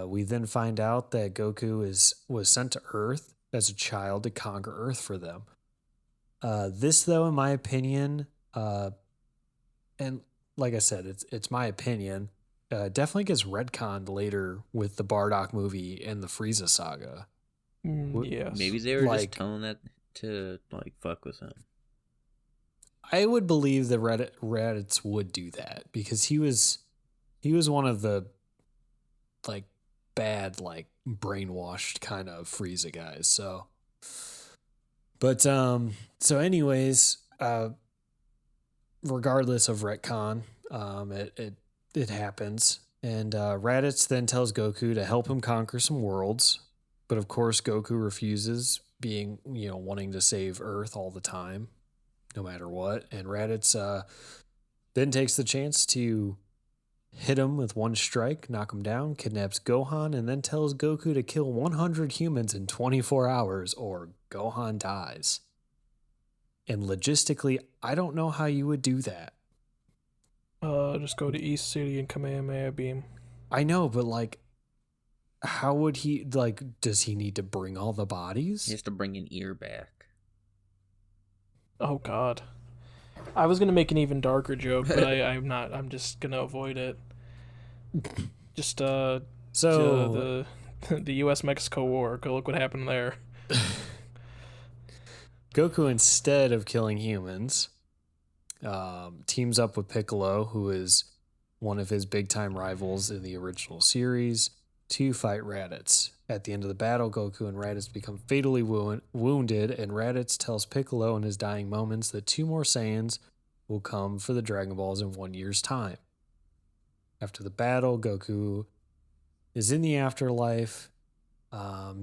We then find out that Goku was sent to Earth as a child to conquer Earth for them. This, though, in my opinion, and like I said, it's my opinion, definitely gets retconned later with the Bardock movie and the Frieza Saga. Yes. Maybe they were just telling that to like fuck with him. I would believe that Raditz would do that because he was one of the like bad, like brainwashed kind of Frieza guys. So, but so anyways, regardless of retcon, it happens, and Raditz then tells Goku to help him conquer some worlds, but of course Goku refuses, being wanting to save Earth all the time, no matter what. And Raditz then takes the chance to hit him with one strike, knock him down, kidnaps Gohan, and then tells Goku to kill 100 humans in 24 hours or Gohan dies. And logistically, I don't know how you would do that. Just go to East City and Kamehameha Beam. I know, but like, how would he, like, does he need to bring all the bodies? He has to bring an ear back. Oh, God. I was going to make an even darker joke, but I'm not. I'm just going to avoid it. Just, the U.S.-Mexico War. Go look what happened there. Goku, instead of killing humans, teams up with Piccolo, who is one of his big-time rivals in the original series, to fight Raditz. At the end of the battle, Goku and Raditz become fatally wounded, and Raditz tells Piccolo in his dying moments that 2 more Saiyans will come for the Dragon Balls in 1 year's time. After the battle, Goku is in the afterlife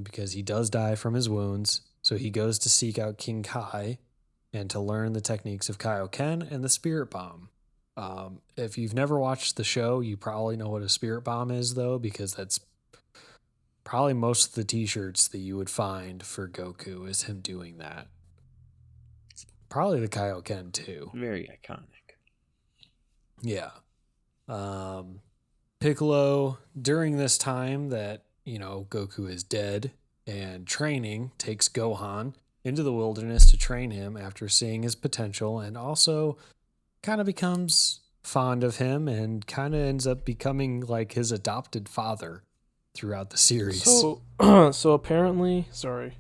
because he does die from his wounds, so he goes to seek out King Kai and to learn the techniques of Kaioken and the Spirit Bomb. If you've never watched the show, you probably know what a Spirit Bomb is, though, because that's probably most of the t-shirts that you would find for Goku is him doing that. Probably the Kaioken, too. Very iconic. Yeah. Piccolo, during this time that, Goku is dead and training, takes Gohan into the wilderness to train him after seeing his potential, and also kind of becomes fond of him and kind of ends up becoming like his adopted father. throughout the series. So, so apparently, sorry,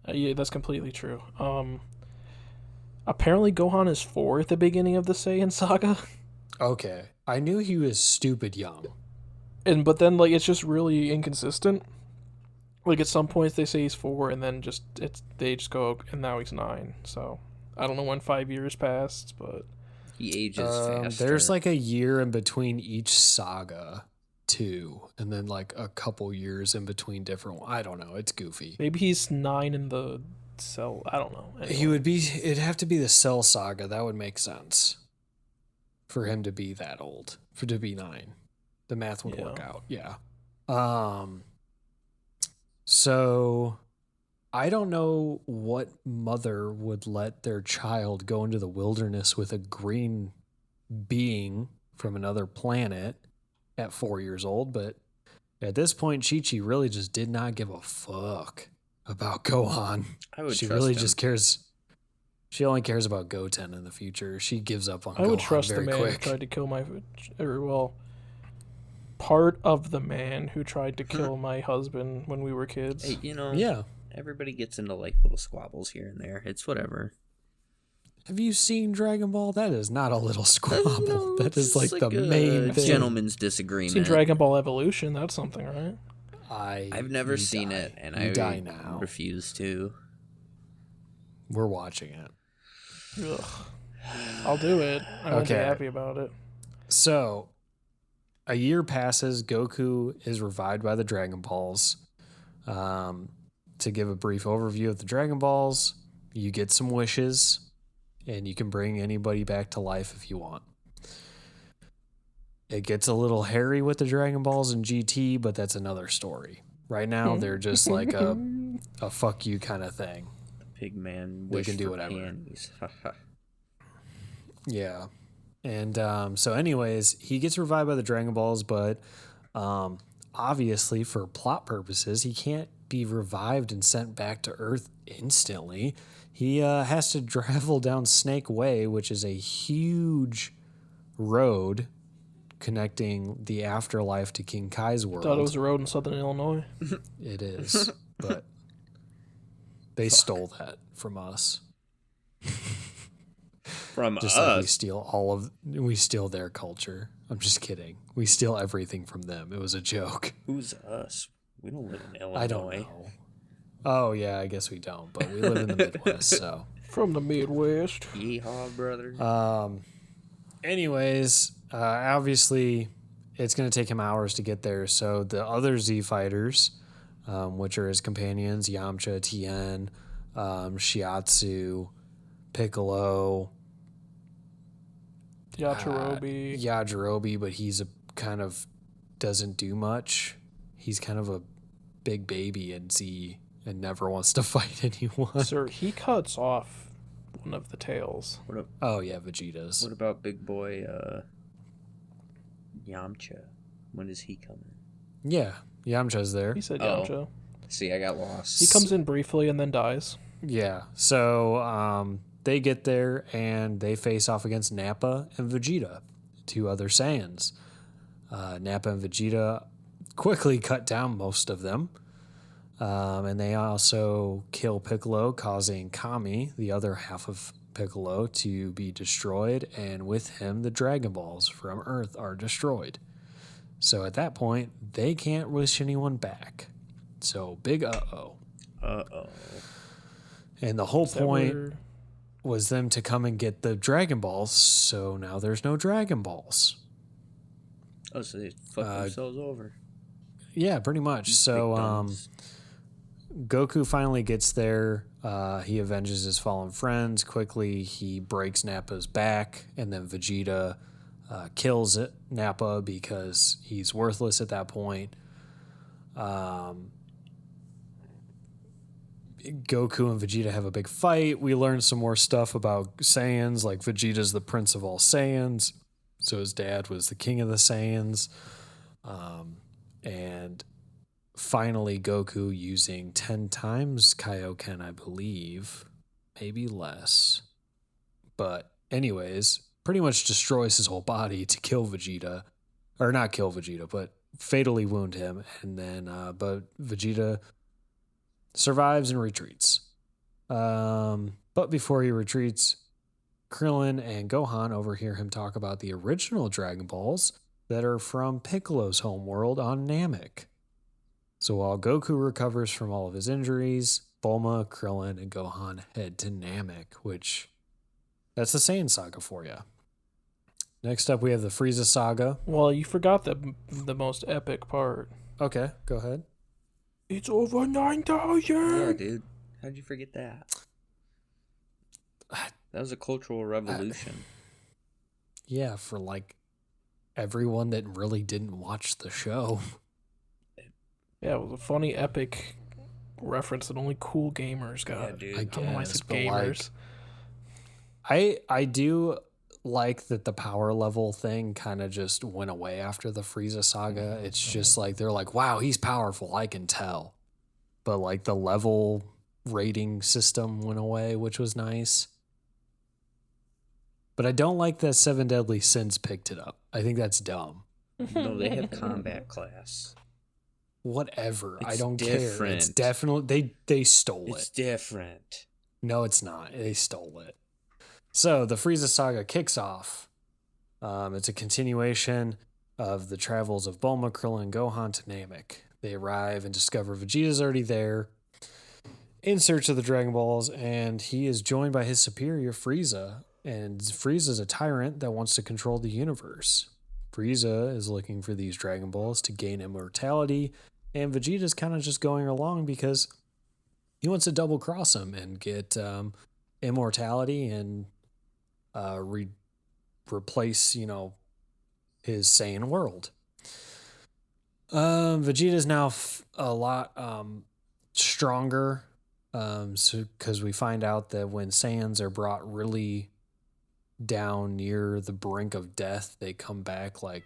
yeah, that's completely true. Apparently Gohan is 4 at the beginning of the Saiyan Saga, Okay, I knew he was stupid young. but then like it's just really inconsistent. Like at some points they say he's 4, and then they just go and now he's 9. So I don't know when 5 years passed, but He ages faster. There's like a year in between each saga, too, and then like a couple years in between different. I don't know. It's goofy. maybe he's 9 in the Cell. I don't know. He would be. It'd have to be the Cell Saga. That would make sense for him to be that old. To be 9, the math would work out. Yeah. So I don't know what mother would let their child go into the wilderness with a green being from another planet at 4 years old, but at this point, Chi-Chi really just did not give a fuck about Gohan. I would She trust really him. just cares. She only cares about Goten in the future. She gives up on I would Gohan trust the very man who quick. tried to kill part of the man who tried to kill my husband when we were kids. Hey, Yeah. everybody gets into like little squabbles here and there. It's whatever. Have you seen Dragon Ball? That is not a little squabble. That is like the a main thing. gentleman's disagreement. Seen Dragon Ball Evolution? That's something, right? I've never seen it, and I die now. refuse to. We're watching it. Ugh. I'll do it. I won't be Okay. happy about it. So, a year passes. Goku is revived by the Dragon Balls. To give a brief overview of the Dragon Balls, you get some wishes, and you can bring anybody back to life if you want. It gets a little hairy with the Dragon Balls in GT, but that's another story. Right now, they're just like a fuck you kind of thing. Pigman They wish can do for whatever. panties. Yeah. And so anyways, he gets revived by the Dragon Balls, but obviously for plot purposes, he can't be revived and sent back to Earth instantly. He has to travel down Snake Way, which is a huge road connecting the afterlife to King Kai's world. Thought it was a road in southern Illinois. It is, but they stole that from us. From Just like us. we steal their culture. I'm just kidding. We steal everything from them. It was a joke. Who's us? We don't live in Illinois. I don't know. Oh yeah, I guess we don't, but we live in the Midwest, so. From the Midwest. Yeehaw, brother. Anyways, obviously, it's going to take him hours to get there. So the other Z fighters, which are his companions, Yamcha, Tien, Shiatsu, Piccolo, Yajirobe, but he's a kind of doesn't do much. He's kind of a big baby in Z and never wants to fight anyone. Sir, he cuts off one of the tails. Oh yeah, Vegeta's. What about big boy Yamcha? When is he coming? Yeah, Yamcha's there. He said Oh. Yamcha. See, I got lost. He comes in briefly and then dies. Yeah. So they get there and they face off against Nappa and Vegeta, two other Saiyans. Nappa and Vegeta quickly cut down most of them. And they also kill Piccolo, causing Kami, the other half of Piccolo, to be destroyed. And with him, the Dragon Balls from Earth are destroyed. So at that point, they can't wish anyone back. So big uh-oh. Uh-oh. And the whole Is that point where- was them to come and get the Dragon Balls, so now there's no Dragon Balls. Oh, so they fucked themselves over. Yeah, pretty much. Big So guns. Goku finally gets there. He avenges his fallen friends. Quickly, he breaks Nappa's back, and then Vegeta kills Nappa because he's worthless at that point. Goku and Vegeta have a big fight. We learn some more stuff about Saiyans, like Vegeta's the prince of all Saiyans. So his dad was the king of the Saiyans. And finally, Goku using 10 times Kaioken, I believe. Maybe less. But anyways, pretty much destroys his whole body to kill Vegeta. Or not kill Vegeta, but fatally wound him, and then but Vegeta survives and retreats. But before he retreats, Krillin and Gohan overhear him talk about the original Dragon Balls that are from Piccolo's homeworld on Namek. So while Goku recovers from all of his injuries, Bulma, Krillin, and Gohan head to Namek, which that's the Saiyan Saga for you. Next up, we have the Frieza Saga. Well, you forgot the most epic part. Okay, go ahead. It's over 9,000. Yeah, dude. How'd you forget that? That was a cultural revolution. Yeah, for like everyone that really didn't watch the show. Yeah, it was a funny, epic reference that only cool gamers got. Yeah, dude. I I don't know why I guess, said but gamers. I do like that the power level thing kind of just went away after the Frieza Saga. It's just like they're like, wow, he's powerful, I can tell. But like the level rating system went away, which was nice. But I don't like that Seven Deadly Sins picked it up. I think that's dumb. No, they have combat class. Whatever. I It's don't care. different. It's definitely they stole It's it. different. No, it's not. They stole it. So the Frieza Saga kicks off. It's a continuation of the travels of Bulma, Krillin, and Gohan to Namek. They arrive and discover Vegeta's already there in search of the Dragon Balls, and he is joined by his superior, Frieza. And Frieza's a tyrant that wants to control the universe. Frieza is looking for these Dragon Balls to gain immortality, and Vegeta's kind of just going along because he wants to double cross him and get immortality and replace, his Saiyan world. Vegeta's now a lot stronger, because we find out that when Saiyans are brought really down near the brink of death, they come back like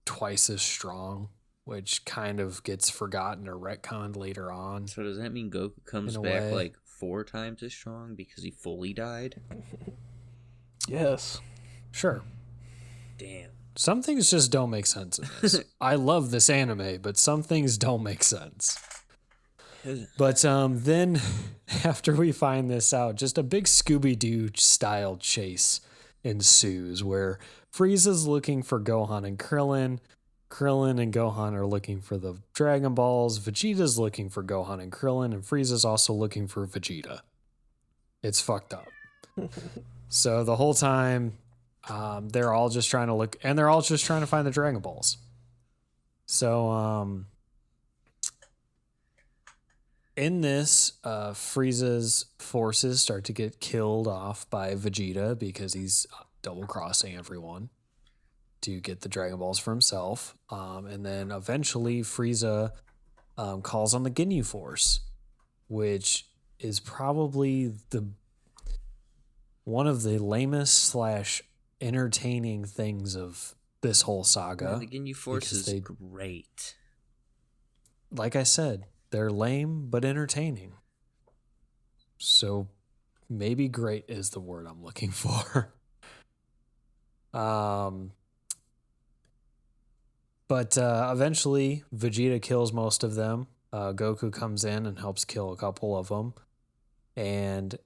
twice as strong, which kind of gets forgotten or retconned later on. So does that mean Goku comes In a back way. like 4 times as strong because he fully died? Yes. Sure. Damn. Some things just don't make sense in this. I love this anime, but some things don't make sense. But then, after we find this out, just a big Scooby-Doo style chase ensues where Frieza's looking for Gohan and Krillin. Krillin and Gohan are looking for the Dragon Balls. Vegeta's looking for Gohan and Krillin, and Frieza's also looking for Vegeta. It's fucked up. So the whole time, they're all just trying to look, and they're all just trying to find the Dragon Balls. So, in this, Frieza's forces start to get killed off by Vegeta because he's double-crossing everyone to get the Dragon Balls for himself. And then eventually Frieza calls on the Ginyu Force, which is probably one of the lamest / entertaining things of this whole saga. The Ginyu Force because is great. Like I said, they're lame but entertaining. So maybe great is the word I'm looking for. But eventually Vegeta kills most of them. Goku comes in and helps kill a couple of them. And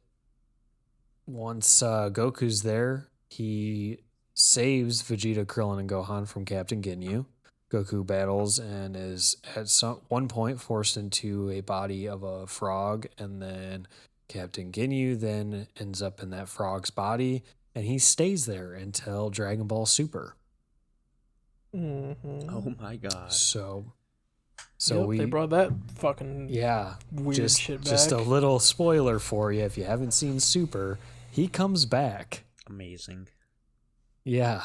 once Goku's there, he saves Vegeta, Krillin, and Gohan from Captain Ginyu. Goku battles and is at one point forced into a body of a frog, and then Captain Ginyu then ends up in that frog's body, and he stays there until Dragon Ball Super. Mm-hmm. Oh my god. So Yep, they brought that fucking weird shit back. Just a little spoiler for you if you haven't seen Super, he comes back. Amazing. Yeah.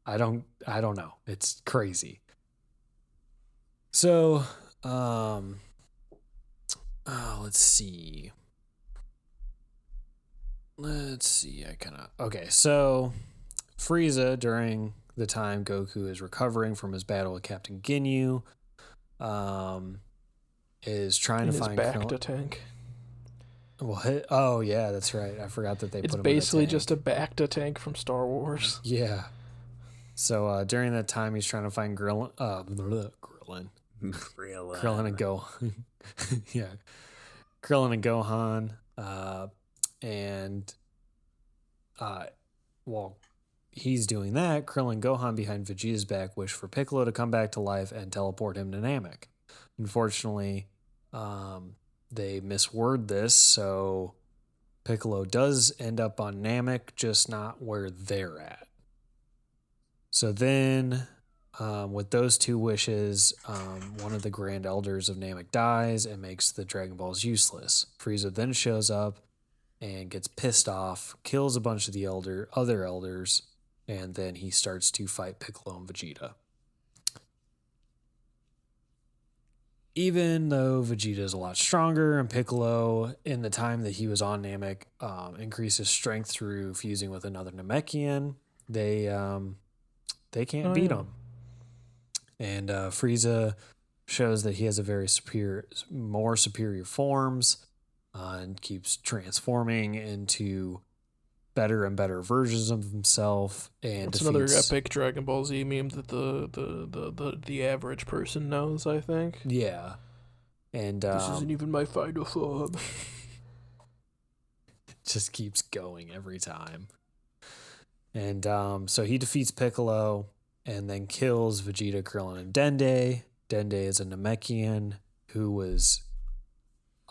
I don't know. It's crazy. So, let's see. Okay, so Frieza, during the time Goku is recovering from his battle with Captain Ginyu, is trying to find Bacta tank. Well, oh yeah, that's right. I forgot that they It's put him in a basically tank. just a Bacta tank from Star Wars. Yeah. So during that time, he's trying to find Krillin and Go. Yeah. Krillin and Gohan. While he's doing that, Krillin and Gohan behind Vegeta's back wish for Piccolo to come back to life and teleport him to Namek. Unfortunately, they misword this, so Piccolo does end up on Namek, just not where they're at. So then, with those two wishes, one of the Grand Elders of Namek dies and makes the Dragon Balls useless. Frieza then shows up and gets pissed off, kills a bunch of the other elders, and then he starts to fight Piccolo and Vegeta. Even though Vegeta is a lot stronger and Piccolo, in the time that he was on Namek, increased his strength through fusing with another Namekian, they can't beat him. And Frieza shows that he has a more superior forms, and keeps transforming into better and better versions of himself. And it's another epic Dragon Ball Z meme that the average person knows, I think. Yeah. And this isn't even my final form. It just keeps going every time. And so he defeats Piccolo and then kills Vegeta, Krillin, and Dende. Dende is a Namekian who was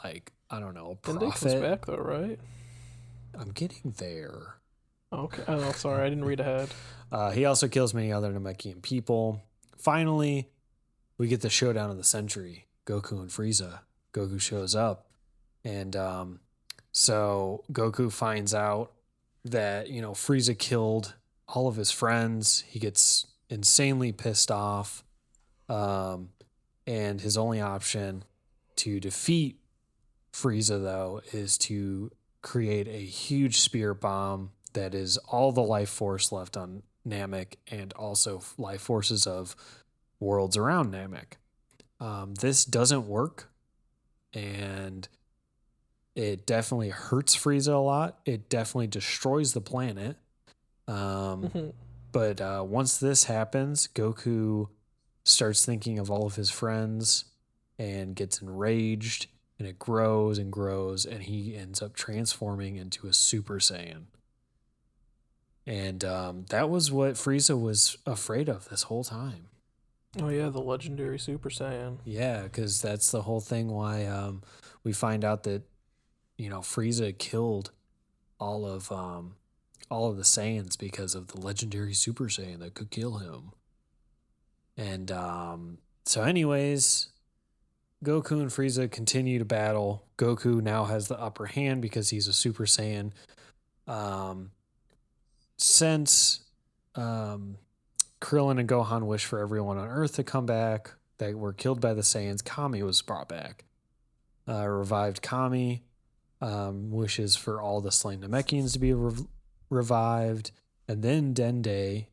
like, I don't know, a prophet. Dende comes back though, right? I'm getting there. Okay. Oh, sorry, I didn't read ahead. He also kills many other Namekian people. Finally, we get the showdown of the century. Goku and Frieza. Goku shows up. And so Goku finds out that, Frieza killed all of his friends. He gets insanely pissed off. And his only option to defeat Frieza, though, is to create a huge spirit bomb that is all the life force left on Namek and also life forces of worlds around Namek. This doesn't work, and it definitely hurts Frieza a lot. It definitely destroys the planet. But once this happens, Goku starts thinking of all of his friends and gets enraged, and it grows and grows, and he ends up transforming into a Super Saiyan. And that was what Frieza was afraid of this whole time. Oh yeah, the legendary Super Saiyan. Yeah, because that's the whole thing why we find out that, Frieza killed all of the Saiyans because of the legendary Super Saiyan that could kill him. And so anyways, Goku and Frieza continue to battle. Goku now has the upper hand because he's a Super Saiyan. Since Krillin and Gohan wish for everyone on Earth to come back that were killed by the Saiyans, Kami was brought back. Revived Kami wishes for all the slain Namekians to be revived. And then Dende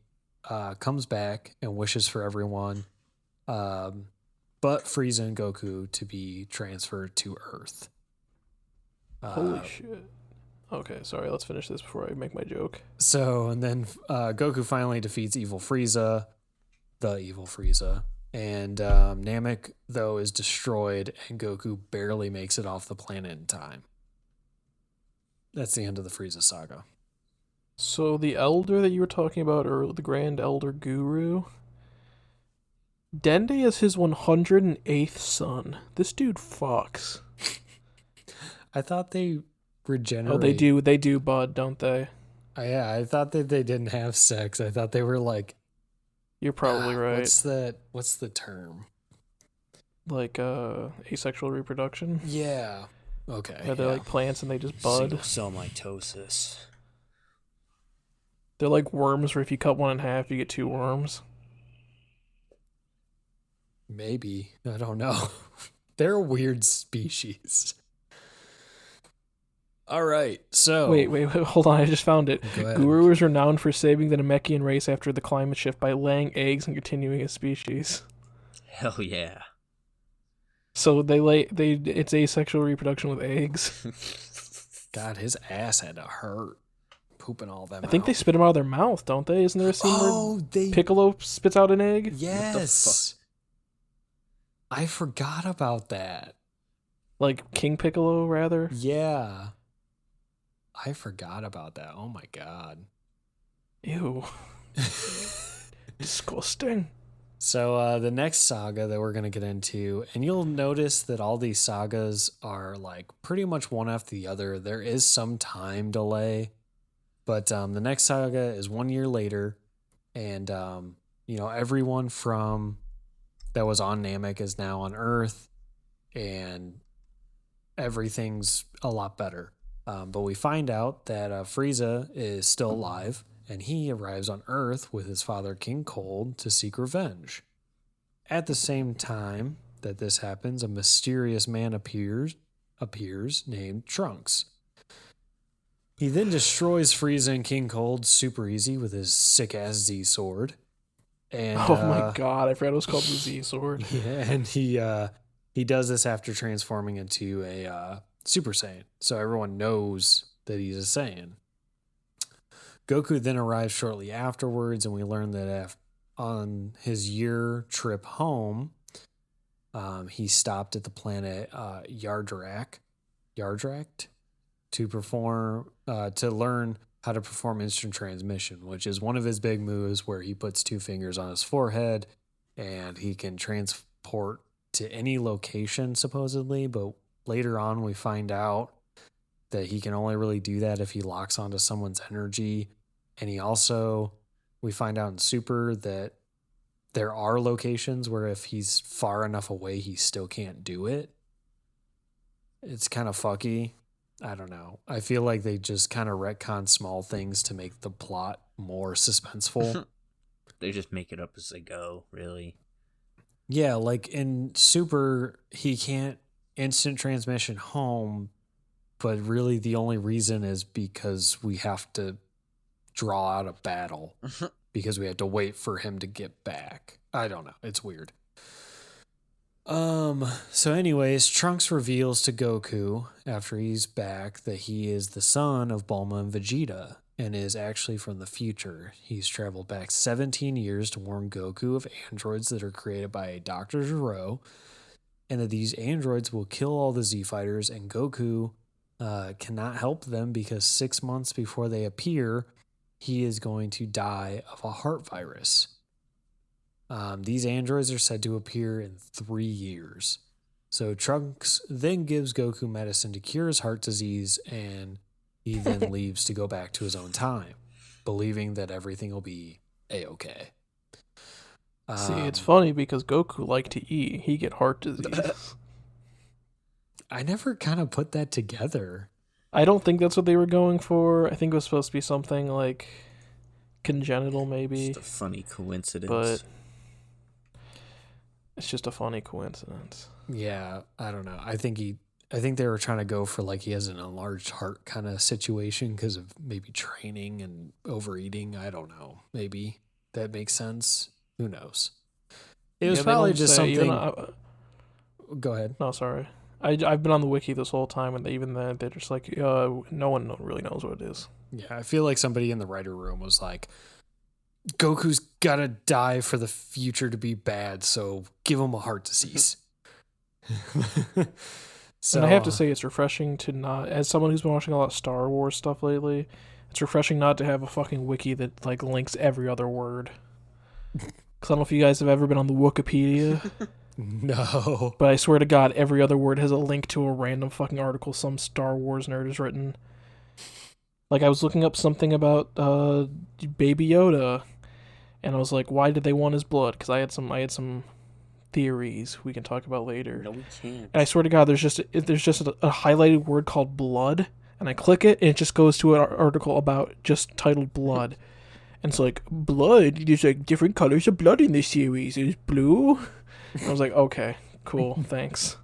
comes back and wishes for everyone but Frieza and Goku to be transferred to Earth. Holy shit. Okay, sorry, let's finish this before I make my joke. So, and then Goku finally defeats the evil Frieza. And Namek, though, is destroyed, and Goku barely makes it off the planet in time. That's the end of the Frieza Saga. So the elder that you were talking about, or the Grand Elder Guru, Dende is his 108th son. This dude fucks. I thought they regenerate. Oh, they do, bud, don't they? Yeah, I thought that they didn't have sex. I thought they were like... You're probably right. What's the term? Like, asexual reproduction? Yeah. Okay. Yeah, they're like plants and they just bud. Single-cell mitosis. They're like worms where if you cut one in half, you get two worms. Maybe. I don't know. They're a weird species. All right, so... Wait, hold on, I just found it. Go ahead. Guru is renowned for saving the Namekian race after the climate shift by laying eggs and continuing as species. Hell yeah. So it's asexual reproduction with eggs. God, his ass had to hurt pooping all them I think out. they spit them out of their mouth, don't they? Isn't there a scene where Piccolo spits out an egg? Yes. I forgot about that. Like King Piccolo, rather? Yeah. I forgot about that. Oh my god. Ew. Disgusting. So the next saga that we're going to get into, and you'll notice that all these sagas are like pretty much one after the other. There is some time delay, but the next saga is 1 year later, and everyone from that was on Namek is now on Earth, and everything's a lot better. But we find out that Frieza is still alive, and he arrives on Earth with his father King Cold to seek revenge. At the same time that this happens, a mysterious man appears named Trunks. He then destroys Frieza and King Cold super easy with his sick-ass Z-sword. And, oh my god, I forgot it was called the Z-sword. Yeah, and he does this after transforming into a Super Saiyan, so everyone knows that he's a Saiyan. Goku then arrives shortly afterwards, and we learn that on his year trip home, he stopped at the planet Yardrak to learn how to perform instant transmission, which is one of his big moves where he puts 2 fingers on his forehead and he can transport to any location supposedly, but later on we find out that he can only really do that if he locks onto someone's energy. And we find out in Super that there are locations where if he's far enough away, he still can't do it. It's kind of fucky. I don't know. I feel like they just kind of retcon small things to make the plot more suspenseful. They just make it up as they go, really. Yeah, like in Super, he can't instant transmission home, but really the only reason is because we have to draw out a battle because we have to wait for him to get back. I don't know. It's weird. So anyways, Trunks reveals to Goku after he's back that he is the son of Bulma and Vegeta and is actually from the future. He's traveled back 17 years to warn Goku of androids that are created by Dr. Gero, and that these androids will kill all the Z fighters, and Goku cannot help them because 6 months before they appear, he is going to die of a heart virus. These androids are said to appear in 3 years. So Trunks then gives Goku medicine to cure his heart disease, and he then leaves to go back to his own time, believing that everything will be A-okay. See, it's funny because Goku liked to eat. He get heart disease. I never kind of put that together. I don't think that's what they were going for. I think it was supposed to be something like congenital, maybe. Just a funny coincidence. But it's just a funny coincidence. Yeah, I don't know. I think they were trying to go for like he has an enlarged heart kind of situation because of maybe training and overeating. I don't know. Maybe that makes sense. Who knows? It was probably just something. Go ahead. No, sorry. I've been on the wiki this whole time, and even then they're just like, no one really knows what it is. Yeah, I feel like somebody in the writer room was like, Goku's gotta die for the future to be bad, so give him a heart disease. So, and I have to say, it's refreshing to not, as someone who's been watching a lot of Star Wars stuff lately, it's refreshing not to have a fucking wiki that like links every other word. Because I don't know if you guys have ever been on the Wikipedia. No. But I swear to God, every other word has a link to a random fucking article some Star Wars nerd has written. Like, I was looking up something about Baby Yoda, and I was like, why did they want his blood? Because I had some theories we can talk about later. No, we can't. And I swear to God, there's just a highlighted word called blood, and I click it, and it just goes to an article about just titled blood. And it's like, blood, there's like different colors of blood in this series. There's blue. I was like, okay, cool, thanks.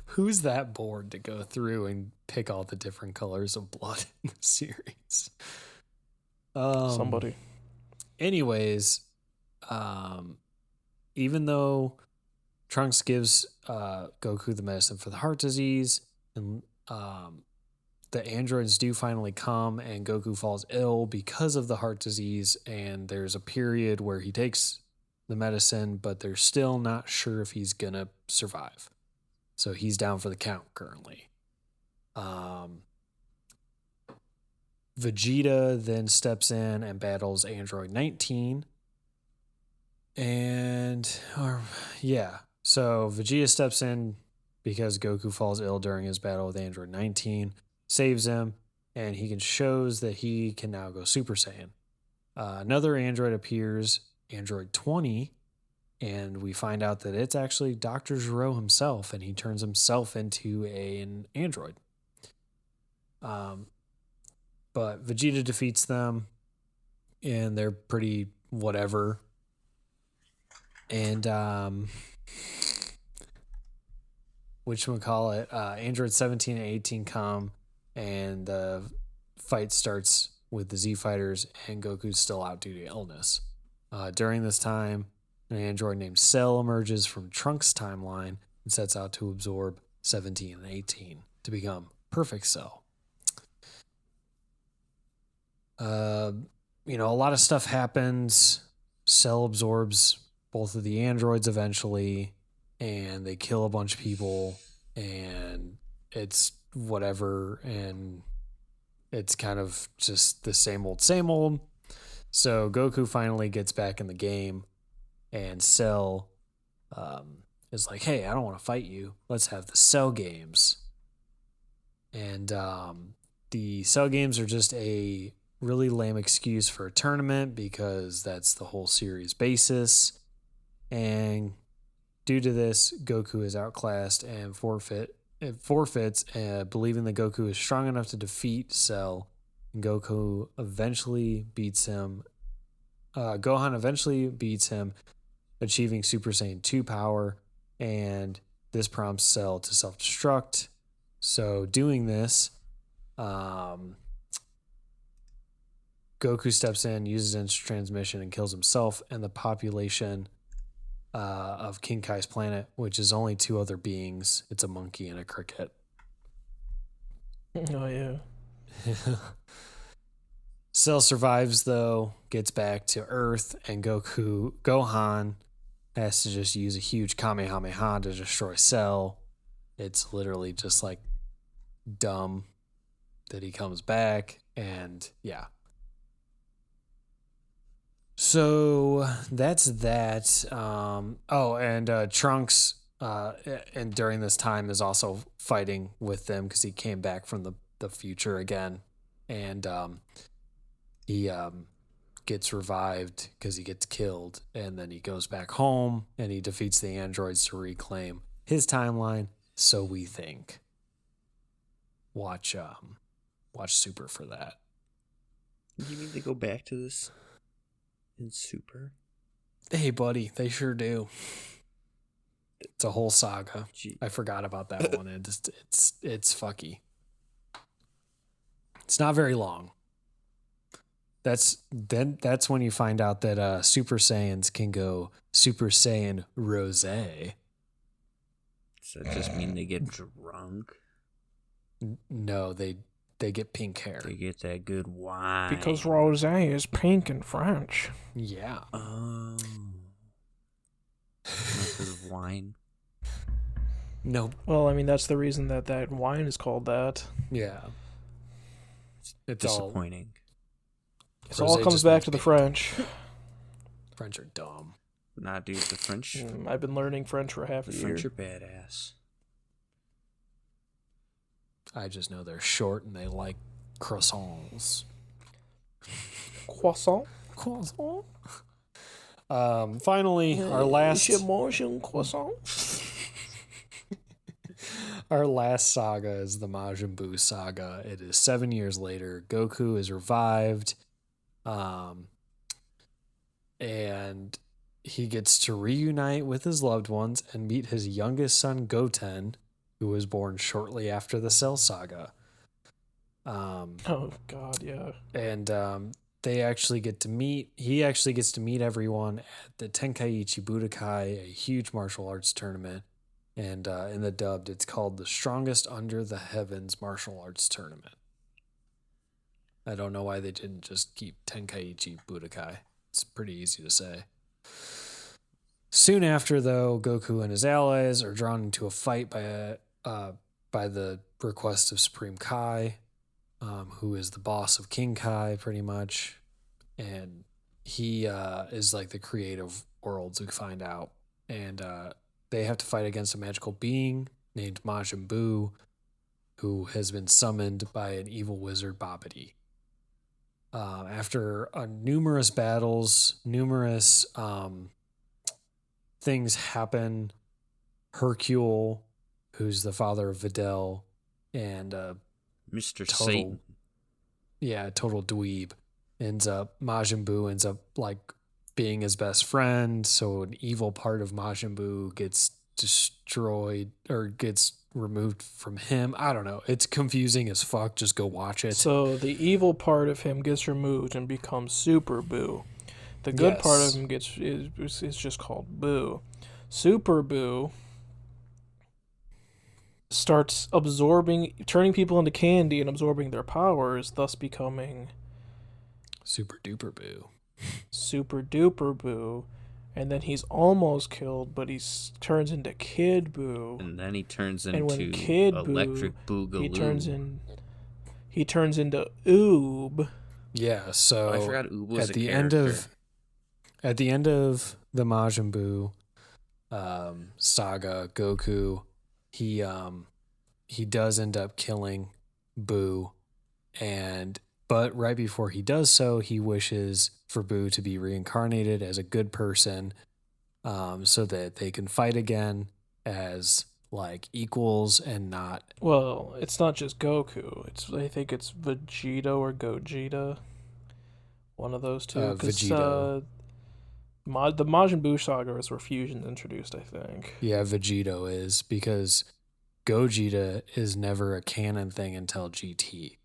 Who's that bored to go through and pick all the different colors of blood in the series? Somebody. Anyways, even though Trunks gives Goku the medicine for the heart disease, and the androids do finally come, and Goku falls ill because of the heart disease. And there's a period where he takes the medicine, but they're still not sure if he's gonna survive. So he's down for the count currently. Vegeta then steps in and battles Android 19. So Vegeta steps in because Goku falls ill during his battle with Android 19, saves him, and he shows that he can now go Super Saiyan. Another android appears, Android 20, and we find out that it's actually Dr. Gero himself, and he turns himself into an android. But Vegeta defeats them, and they're pretty whatever. And Android 17 and 18 come, and the fight starts with the Z Fighters, and Goku's still out due to illness. During this time, an android named Cell emerges from Trunks' timeline and sets out to absorb 17 and 18 to become Perfect Cell. A lot of stuff happens. Cell absorbs both of the androids eventually, and they kill a bunch of people, and it's whatever, and it's kind of just the same old, same old. So Goku finally gets back in the game, and Cell is like, hey, I don't want to fight you. Let's have the Cell games. And the Cell games are just a really lame excuse for a tournament because that's the whole series basis. And due to this, Goku is outclassed and forfeits, believing that Goku is strong enough to defeat Cell. And Gohan eventually beats him, achieving Super Saiyan 2 power, and this prompts Cell to self-destruct. So doing this, Goku steps in, uses instant transmission, and kills himself and the population of King Kai's planet, which is only two other beings. It's a monkey and a cricket. Oh, yeah. Cell survives, though, gets back to Earth, and Gohan has to just use a huge Kamehameha to destroy Cell. It's literally just like dumb that he comes back, and yeah. So that's that. Trunks, and during this time, is also fighting with them because he came back from the future again, and he gets revived because he gets killed, and then he goes back home and he defeats the androids to reclaim his timeline. So we think. Watch Super for that. You mean they go back to this in Super? Hey, buddy, they sure do. It's a whole saga. Gee. I forgot about that one. It's fucky. It's not very long. That's when you find out that Super Saiyans can go Super Saiyan Rose. Does that just mean they get drunk? No, they get pink hair. They get that good wine. Because rosé is pink in French. Yeah. Oh. Because of wine. No. Well, I mean, that's the reason that wine is called that. Yeah. It's disappointing. It all comes back to the French. French are dumb. Nah, dude, the French. I've been learning French for half a year. The French are badass. I just know they're short and they like croissants. Croissant? Croissant? Finally, our last... Je mange un croissant? Our last saga is the Majin Buu Saga. It is 7 years later. Goku is revived. And he gets to reunite with his loved ones and meet his youngest son, Goten, who was born shortly after the Cell Saga. Oh, God, yeah. And they actually get to meet... He actually gets to meet everyone at the Tenkaichi Budokai, a huge martial arts tournament. And in the dubbed, it's called the Strongest Under the Heavens Martial Arts Tournament. I don't know why they didn't just keep Tenkaichi Budokai. It's pretty easy to say. Soon after, though, Goku and his allies are drawn into a fight by the request of Supreme Kai, who is the boss of King Kai, pretty much. And he is like the creative worlds, we find out. And they have to fight against a magical being named Majin Buu, who has been summoned by an evil wizard, Babidi. After numerous battles, numerous things happen. Hercule, who's the father of Videl, and Mr. Satan. Yeah, total dweeb. Majin Buu ends up like being his best friend, so an evil part of Majin Buu gets destroyed or gets removed from him. I don't know. It's confusing as fuck. Just go watch it. So the evil part of him gets removed and becomes Super Buu. The good part of him is just called Buu. Super Buu starts turning people into candy and absorbing their powers, thus becoming Super Duper Buu. Super Duper Buu. And then he's almost killed, but he turns into Kid Buu. And then he turns into Electric Electric Boogaloo. He turns into Oob. Yeah, so I forgot Oob was at the end of the Majin Buu saga, Goku, he does end up killing Buu, but right before he does so, he wishes for Buu to be reincarnated as a good person, so that they can fight again as like equals and not. Well, it's not just Goku. I think it's Vegeta or Gogeta. One of those two. Vegeta. The Majin Buu Saga is where Fusion's introduced, I think. Yeah, Vegito is, because Gogeta is never a canon thing until GT.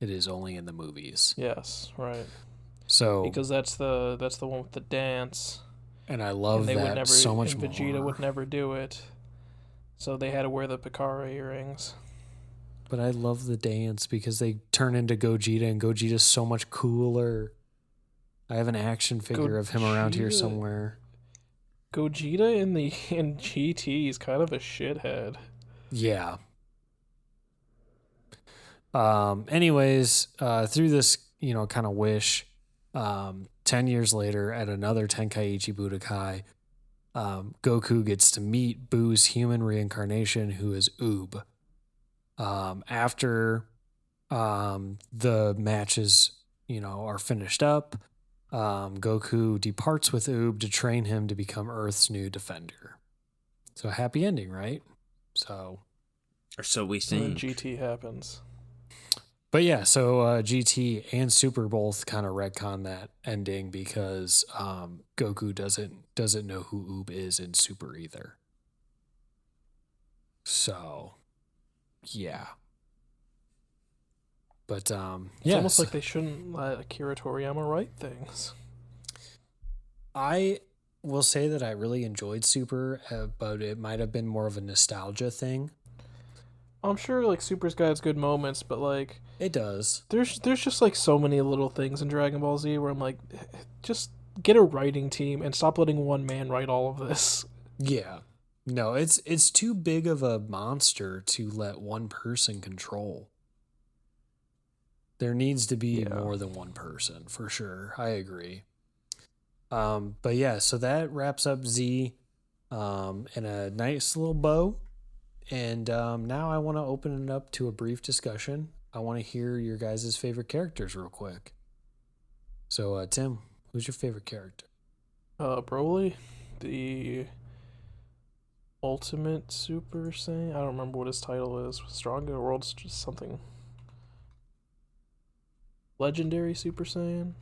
It is only in the movies. Yes, right. So because that's the one with the dance. And I love that so much more. Vegeta would never do it. So they had to wear the Picara earrings. But I love the dance because they turn into Gogeta, and Gogeta's so much cooler. I have an action figure of him around here somewhere. Gogeta in GT is kind of a shithead. Yeah. Anyways, through this, kind of wish, 10 years later at another Tenkaichi Budokai, Goku gets to meet Buu's human reincarnation, who is Oob. After the matches, are finished up, Goku departs with Oob to train him to become Earth's new defender. So happy ending, right? Or so we think. And GT happens. But yeah, so GT and Super both kind of retcon that ending because Goku doesn't know who Oob is in Super either. So, yeah. But it's almost like they shouldn't let Akira Toriyama write things. I will say that I really enjoyed Super, but it might have been more of a nostalgia thing. I'm sure like Super's got its good moments, but like it does. There's just like so many little things in Dragon Ball Z where I'm like, just get a writing team and stop letting one man write all of this. Yeah. No, it's too big of a monster to let one person control. There needs to be more than one person, for sure. I agree. But yeah, so that wraps up Z in a nice little bow. And now I want to open it up to a brief discussion. I want to hear your guys' favorite characters real quick. So, Tim, who's your favorite character? Broly, the Ultimate Super Saiyan. I don't remember what his title is. Stronger World's just something. Legendary Super Saiyan?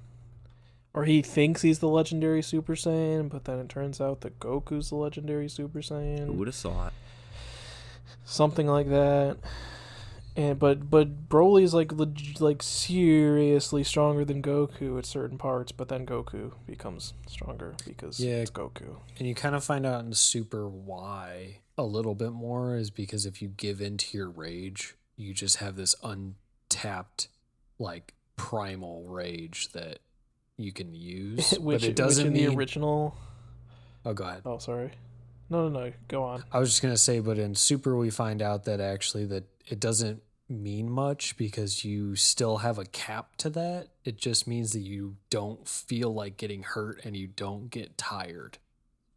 Or he thinks he's the Legendary Super Saiyan, but then it turns out that Goku's the Legendary Super Saiyan. Who would have thought? Something like that. But Broly's like seriously stronger than Goku at certain parts, but then Goku becomes stronger because it's Goku. And you kind of find out in Super why a little bit more is because if you give into your rage, you just have this untapped, like, primal rage that you can use. which, but it doesn't in mean... the original... Oh, go ahead. Oh, sorry. No, go on. I was just going to say, but in Super, we find out that actually that it doesn't mean much because you still have a cap to that. It just means that you don't feel like getting hurt and you don't get tired.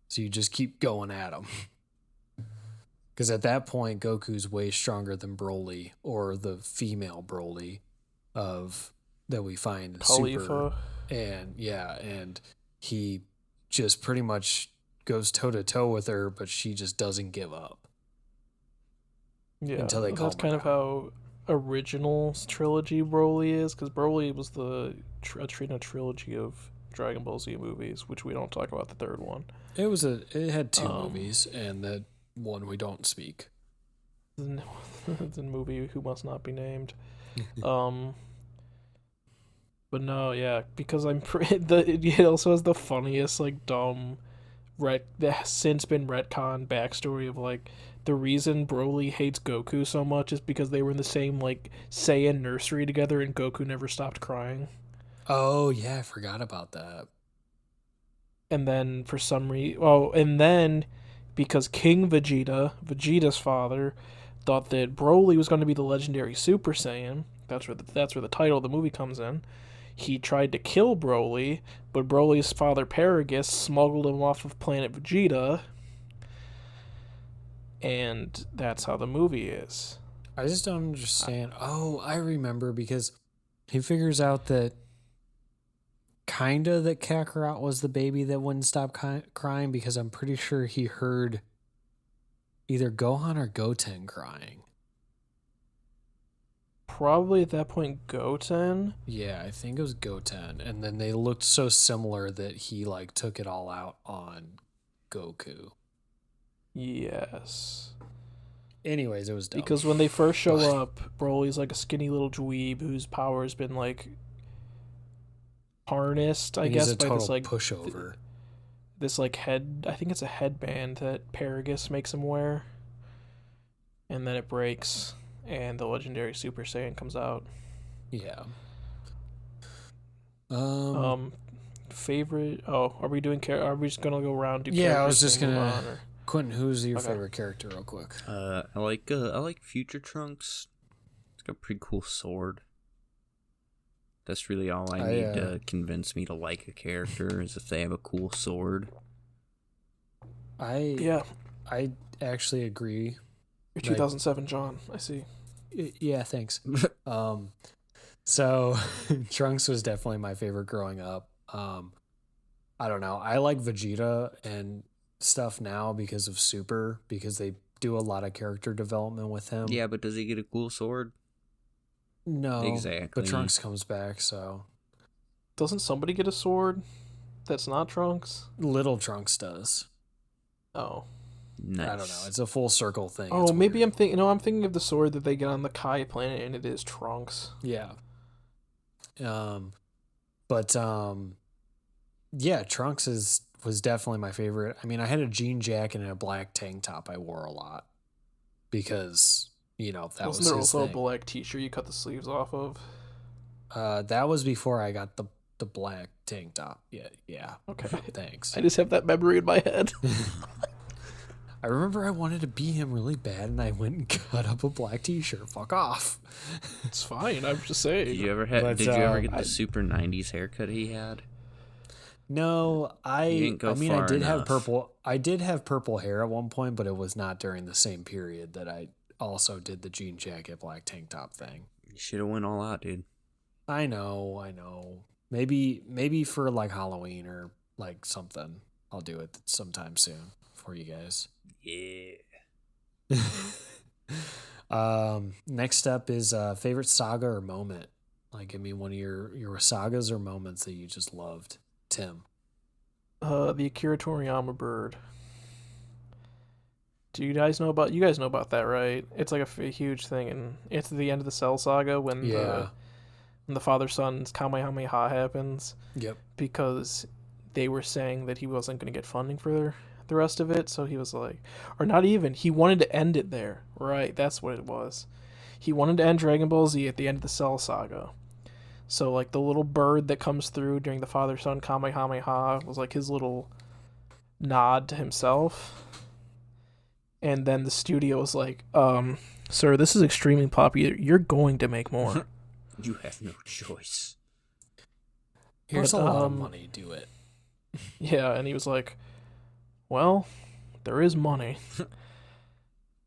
So you just keep going at them. Because at that point, Goku's way stronger than Broly, or the female Broly that we find in Super. And he just pretty much goes toe-to-toe with her, but she just doesn't give up. Yeah, until they calm that's kind her of how original trilogy Broly is, because Broly was the trilogy of Dragon Ball Z movies, which we don't talk about the third one. It had two movies, and that one we don't speak. The movie Who Must Not Be Named. But no, yeah, because it also has the funniest, like, dumb, that has since been retcon backstory of, like, the reason Broly hates Goku so much is because they were in the same, like, Saiyan nursery together and Goku never stopped crying. Oh, yeah, I forgot about that. And then for some reason, because King Vegeta, Vegeta's father, thought that Broly was going to be the legendary Super Saiyan. That's where the title of the movie comes in. He tried to kill Broly, but Broly's father Paragus smuggled him off of planet Vegeta, and that's how the movie is. I just don't understand. I remember, because he figures out that that Kakarot was the baby that wouldn't stop crying, because I'm pretty sure he heard either Gohan or Goten crying. Probably at that point Goten. Yeah, I think it was Goten. And then they looked so similar that he, like, took it all out on Goku. Yes. Anyways, it was dumb. Because when they first show up, Broly's like a skinny little dweeb whose power has been, like, harnessed, I guess, by this, like, pushover. This, like, I think it's a headband that Paragus makes him wear. And then it breaks, and the legendary Super Saiyan comes out. Yeah. Favorite? Oh, are we just gonna go around? Yeah, I was just gonna. Quentin, who's your favorite character, real quick? I like Future Trunks. It's got a pretty cool sword. That's really all I need to convince me to like a character, is if they have a cool sword. I actually agree. You're 2007, John. I see. Yeah, thanks. So Trunks was definitely my favorite growing up. I don't know. I like Vegeta and stuff now because of Super, because they do a lot of character development with him. Yeah, but does he get a cool sword? No. Exactly. But Trunks comes back, so. Doesn't somebody get a sword that's not Trunks? Little Trunks does. Oh. Nice. I don't know. It's a full circle thing. Oh, maybe I'm thinking. No, I'm thinking of the sword that they get on the Kai planet, and it is Trunks. Yeah. Yeah, Trunks was definitely my favorite. I mean, I had a jean jacket and a black tank top I wore a lot because, that was his thing. Wasn't there also a black t-shirt you cut the sleeves off of? That was before I got the black tank top. Yeah. Okay. Thanks. I just have that memory in my head. I remember I wanted to be him really bad, and I went and cut up a black t-shirt. Fuck off. It's fine. I'm just saying. Did you ever get the super 90s haircut he had? No, I did enough. have purple. I did have purple hair at one point, but it was not during the same period that I also did the jean jacket, black tank top thing. You should have went all out, dude. I know. Maybe for like Halloween or like something. I'll do it sometime soon for you guys. Yeah. Next up is favorite saga or moment. Like, give me one of your sagas or moments that you just loved. Tim. The Akira Toriyama bird. You guys know about that, right? It's like a huge thing, and it's the end of the Cell Saga when the father-son's Kamehameha happens. Yep. Because they were saying that he wasn't going to get funding for the rest of it, so he was like, or not even, he wanted to end it there. Right, that's what it was. He wanted to end Dragon Ball Z at the end of the Cell Saga. So, like, the little bird that comes through during the father-son Kamehameha was, like, his little nod to himself. And then the studio was like, sir, this is extremely popular. You're going to make more. You have no choice. Here's But, a lot of money, do it. Yeah, and he was like, well, there is money.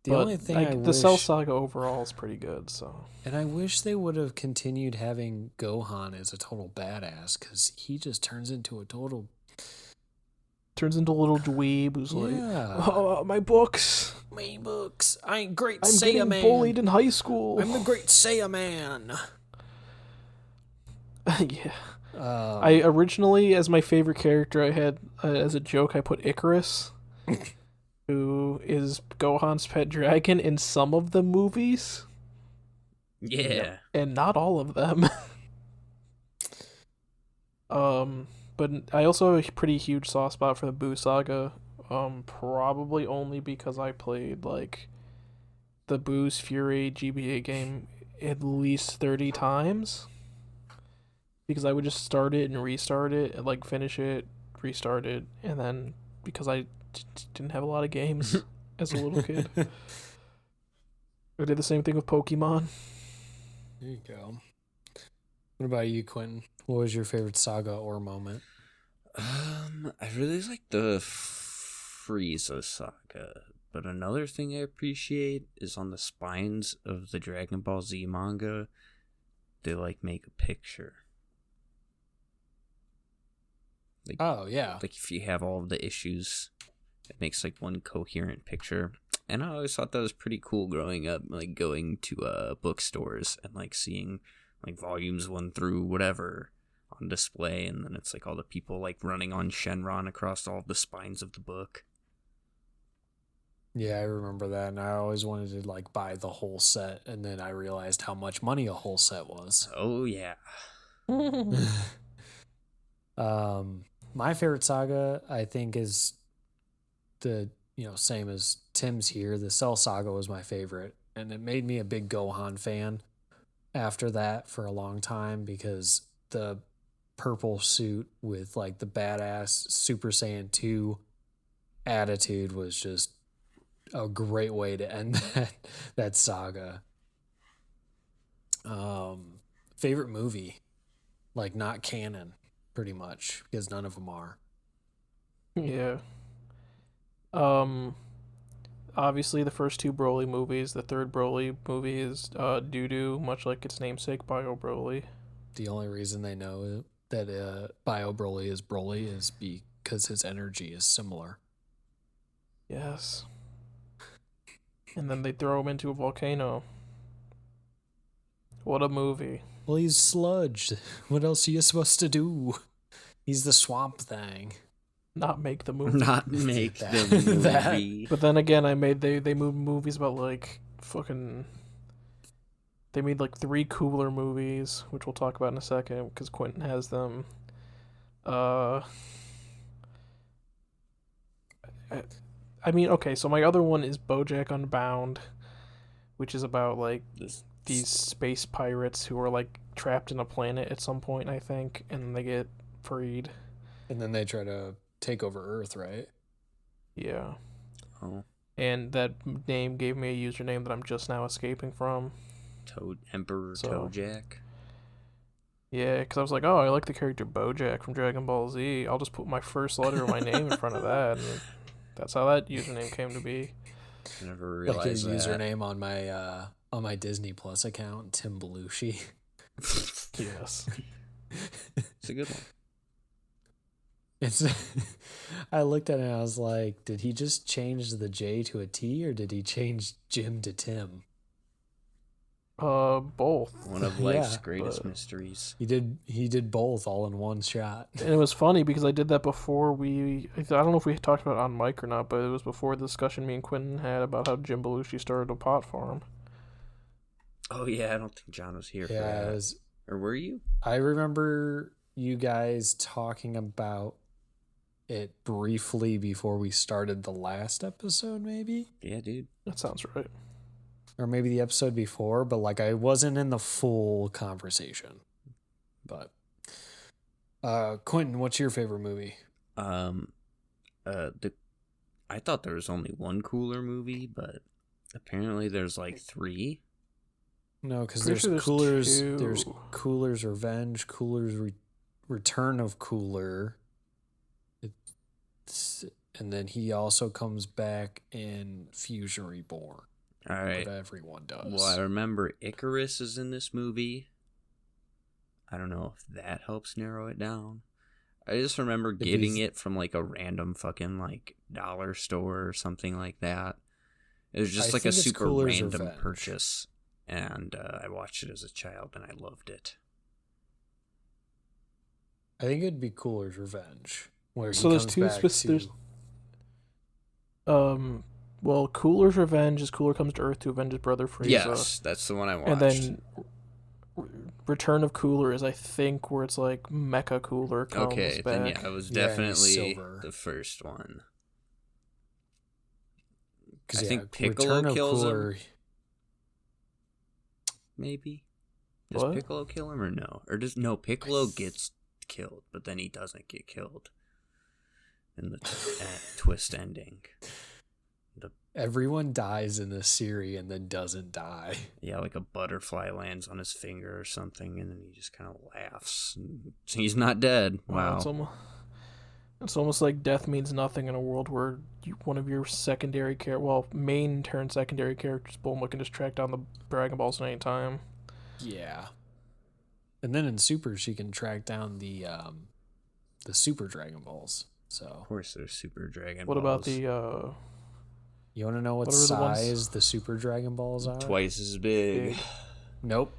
The only thing I the wish... Cell Saga overall is pretty good, so... And I wish they would have continued having Gohan as a total badass, because he just turns into a total... Turns into a little dweeb who's like, Yeah. oh, my books. My books. I'm great I'm Saiyan getting man. bullied in high school. I'm the great Saiyan man. Yeah. I originally, as my favorite character, I had, as a joke, I put Icarus, who is Gohan's pet dragon in some of the movies. Yeah. And not all of them. But I also have a pretty huge soft spot for the Buu Saga, probably only because I played, like, the Boo's Fury GBA game at least 30 times. Because I would just start it and restart it, and, like, finish it, restart it, and then, because I didn't have a lot of games as a little kid. I did the same thing with Pokemon. There you go. What about you, Quentin? What was your favorite saga or moment? I really like the Frieza Saga, but another thing I appreciate is on the spines of the Dragon Ball Z manga, they, like, make a picture. Like, Oh, yeah. like if you have all of the issues, it makes, like, one coherent picture. And I always thought that was pretty cool growing up, like going to bookstores and, like, seeing, like, volumes 1 through whatever on display, and then it's like all the people, like, running on Shenron across all the spines of the book. Yeah, I remember that, and I always wanted to, like, buy the whole set, and then I realized how much money a whole set was. Oh yeah. My favorite saga, I think, is the, same as Tim's here. The Cell Saga was my favorite, and it made me a big Gohan fan after that for a long time, because the purple suit with, like, the badass Super Saiyan 2 attitude was just a great way to end that saga. Favorite movie, like, not canon, pretty much, because none of them are. Yeah. Obviously the first 2 Broly movies. The third Broly movie is doo-doo, much like its namesake, Bio Broly. The only reason they know that Bio Broly is because his energy is similar. Yes. And then they throw him into a volcano. What a movie. Well, he's sludge. What else are you supposed to do? He's the Swamp Thing. Not make the movie. Not make That- the that- movie. But then again, they moved movies about, like, fucking... They made, like, 3 cooler movies, which we'll talk about in a second, because Quentin has them. I mean, okay, so my other one is Bojack Unbound, which is about, like, these space pirates who are, like, trapped in a planet at some point, I think, and they get freed. And then they try to take over Earth, right? Yeah. Oh, And that name gave me a username that I'm just now escaping from. Emperor So- Toadjack. Yeah, because I was like, oh, I like the character Bojack from Dragon Ball Z. I'll just put my first letter of my name in front of that. And that's how that username came to be. I never Like his realized that. username on my Disney Plus account, Tim Belushi. Yes. It's a good one. It's I looked at it and I was like, did he just change the J to a T, or did he change Jim to Tim? Both. One of life's Yeah, greatest but- mysteries. He did both all in one shot. And it was funny because I did that before I don't know if we talked about it on mic or not, but it was before the discussion me and Quentin had about how Jim Belushi started a pot farm. Oh yeah, I don't think John was here for Yeah, that. Or were you? I remember you guys talking about it briefly before we started the last episode, maybe? Yeah, dude. That sounds right. Or maybe the episode before, but like I wasn't in the full conversation. But Quentin, what's your favorite movie? I thought there was only one Cooler movie, but apparently there's like 3. No, because Pretty there's sure there's Cooler's. 2. There's Cooler's Revenge, Cooler's Return of Cooler. And then he also comes back in Fusion Reborn. All right. But everyone does. Well, I remember Icarus is in this movie. I don't know if that helps narrow it down. I just remember getting it from like a random fucking like dollar store or something like that. It was just like a super Cooler's random Revenge. purchase. And I watched it as a child and I loved it. I think it'd be Cooler's Revenge. Where So he there's comes two back specific. to... Well, Cooler's Revenge is Cooler comes to Earth to avenge his brother Frieza. Yes, that's the one I watched. And then Return of Cooler is, I think, where it's like Mecha Cooler comes okay, back. then yeah, it was Yeah, and he's definitely silver. the first one. Because I think Piccolo Return of kills Cooler, him. Maybe? Does What? Piccolo kill him or no? Or does no? Piccolo gets killed, but then he doesn't get killed in the twist ending. Everyone dies in this series and then doesn't die. Yeah, like a butterfly lands on his finger or something, and then he just kind of laughs. And he's not dead. Wow. It's almost like death means nothing in a world where one of your main turn secondary characters, Bulma, can just track down the Dragon Balls at any time. Yeah. And then in Super, she can track down the Super Dragon Balls. So Of course, there's Super Dragon What Balls. about the you want to know what What are the ones- size the Super Dragon Balls are? Twice as big. big, Nope.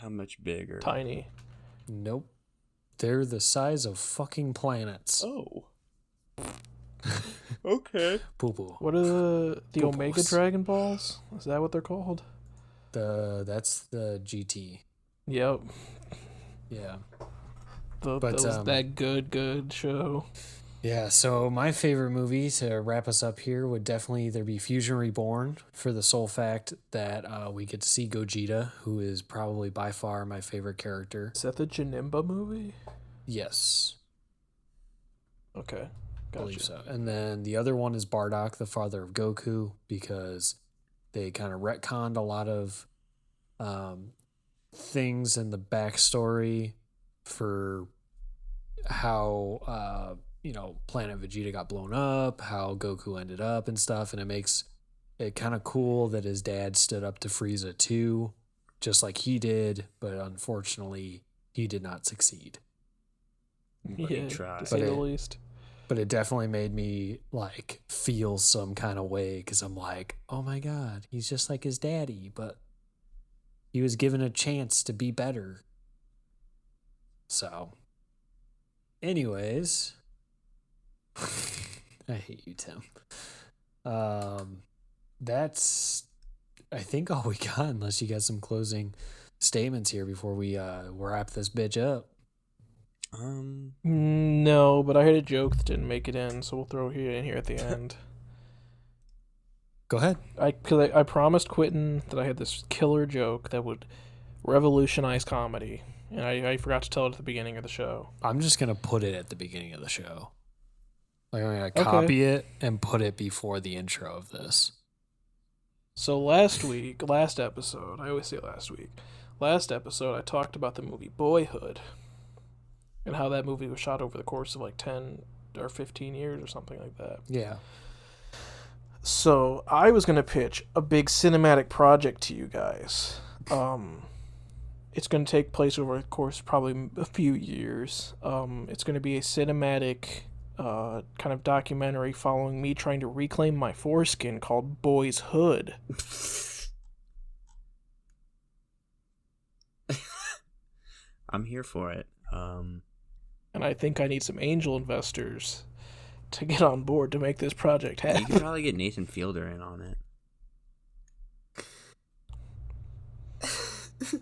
How much bigger? tiny? Nope. They're the size of fucking planets. Oh. Okay. Poo poo. What are the Pupils. Omega Dragon Balls? Is that what they're called? That's the GT. Yep. Yeah. That was that good show. Yeah, so my favorite movie to wrap us up here would definitely either be Fusion Reborn for the sole fact that we get to see Gogeta, who is probably by far my favorite character. Is that the Janemba movie? Yes, Okay. I believe Gotcha. so. And then the other one is Bardock, the father of Goku, because they kind of retconned a lot of things in the backstory for how Planet Vegeta got blown up, how Goku ended up and stuff, and it makes it kind of cool that his dad stood up to Frieza too, just like he did, but unfortunately he did not succeed. But he Yeah, tried. to say But the it- least. But it definitely made me like feel some kind of way because I'm like, oh my god, he's just like his daddy, but he was given a chance to be better. So, anyways, I hate you, Tim. That's I think all we got, unless you got some closing statements here before we wrap this bitch up. No, but I had a joke that didn't make it in, so we'll throw it in here at the end. Go ahead. Because I promised Quentin that I had this killer joke that would revolutionize comedy, and I forgot to tell it at the beginning of the show. I'm just gonna put it at the beginning of the show. Like I'm gonna copy it and put it before the intro of this. So last episode, I always say last episode I talked about the movie Boyhood, and how that movie was shot over the course of like 10 or 15 years or something like that. Yeah. So I was going to pitch a big cinematic project to you guys. It's going to take place over the course of probably a few years. It's going to be a cinematic kind of documentary following me trying to reclaim my foreskin called Boy's Hood. I'm here for it. And I think I need some angel investors to get on board to make this project You happen. could probably get Nathan Fielder in on it.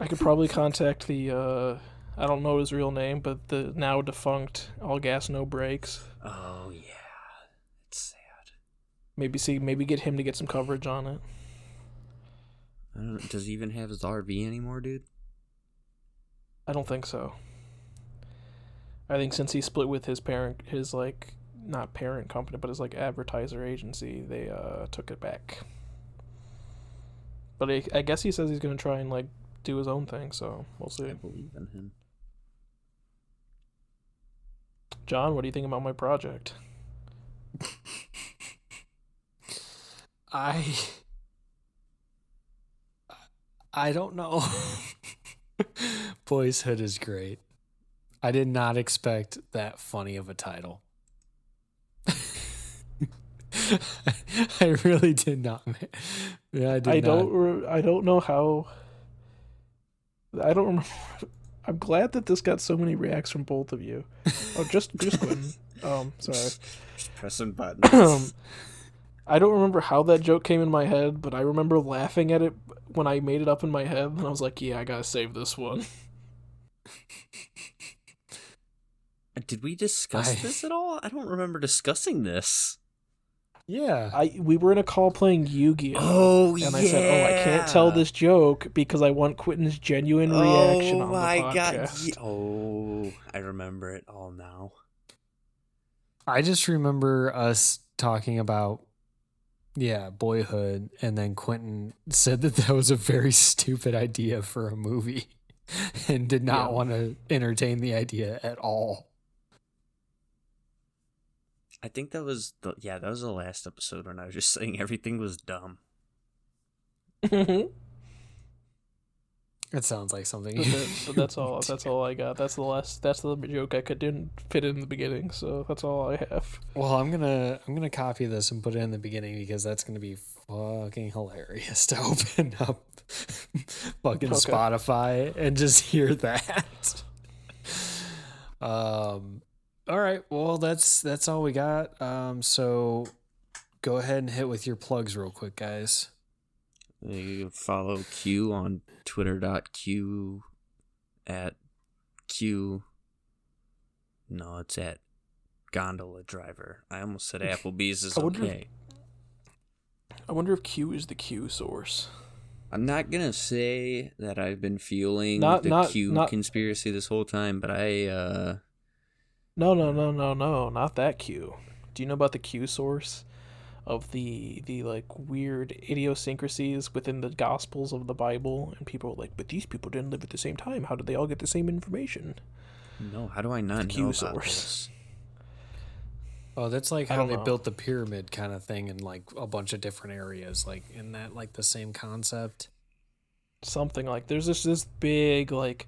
I could probably contact the I don't know his real name, but the now defunct All Gas No Brakes. Oh yeah, it's sad. Maybe get him to get some coverage on it. I don't know, does he even have his RV anymore, dude? I don't think so. I think since he split with his parent, his like not parent company, but his like advertiser agency, they took it back. But I guess he says he's gonna try and like do his own thing, so we'll see. I believe in him. John, what do you think about my project? I don't know. Boyhood is great. I did not expect that funny of a title. I really did not. Yeah, I don't know how. I don't remember. I'm glad that this got so many reacts from both of you. Oh, just Quentin. Sorry. Just pressing buttons. I don't remember how that joke came in my head, but I remember laughing at it when I made it up in my head, and I was like, yeah, I gotta save this one. Did we discuss this at all? I don't remember discussing this. Yeah. We were in a call playing Yu-Gi-Oh! Oh, and I said, I can't tell this joke because I want Quentin's genuine reaction on the podcast. Oh, I remember it all now. I just remember us talking about, Boyhood, and then Quentin said that was a very stupid idea for a movie and did not want to entertain the idea at all. I think that was the last episode when I was just saying everything was dumb. It sounds like something. But that's all. That's all I got. That's the joke I didn't fit in the beginning. So that's all I have. Well, I'm gonna copy this and put it in the beginning because that's gonna be fucking hilarious to open up fucking Spotify and just hear that. All right. Well, that's all we got. So go ahead and hit with your plugs real quick, guys. You can follow Q on Twitter.Q at Q. No, it's at Gondola Driver. I almost said Applebee's is okay. I wonder if Q is the Q source. I'm not gonna say that I've been fueling the Q conspiracy this whole time, but I No, not that Q. Do you know about the Q source of the like weird idiosyncrasies within the Gospels of the Bible? And people are like, but these people didn't live at the same time. How did they all get the same information? No, how do I not know Q about source. this? Oh, that's like how they built the pyramid kind of thing in like a bunch of different areas. Like, isn't that like the same concept? Something like there's this big like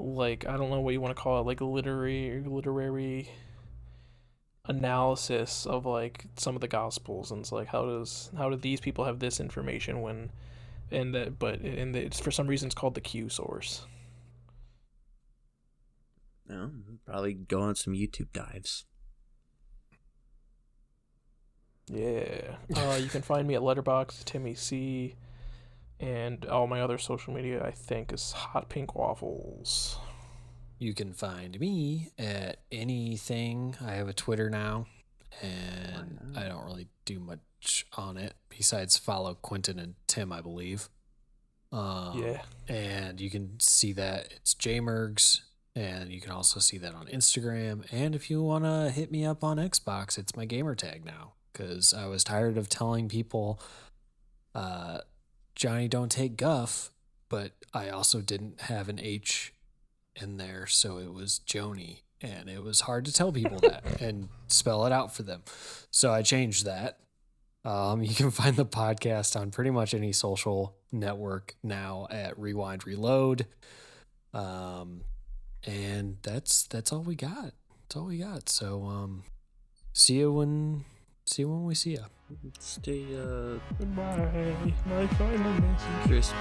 I don't know what you want to call it, like literary analysis of like some of the Gospels, and it's like how do these people have this information when it's for some reason it's called the Q source. No, probably go on some YouTube dives. Yeah. You can find me at Letterboxd, Timmy C, and all my other social media, I think, is Hot Pink Waffles. You can find me at anything. I have a Twitter now, and I don't really do much on it besides follow Quentin and Tim, I believe. Yeah. And you can see that it's JMergs, and you can also see that on Instagram. And if you want to hit me up on Xbox, it's my gamer tag now, because I was tired of telling people, Johnny don't take guff, but I also didn't have an H in there, so it was Joni, and it was hard to tell people that and spell it out for them. So I changed that. You can find the podcast on pretty much any social network now at Rewind Reload. And that's all we got. That's all we got. So see you when we see you. Stay Goodbye. My final message. crispy.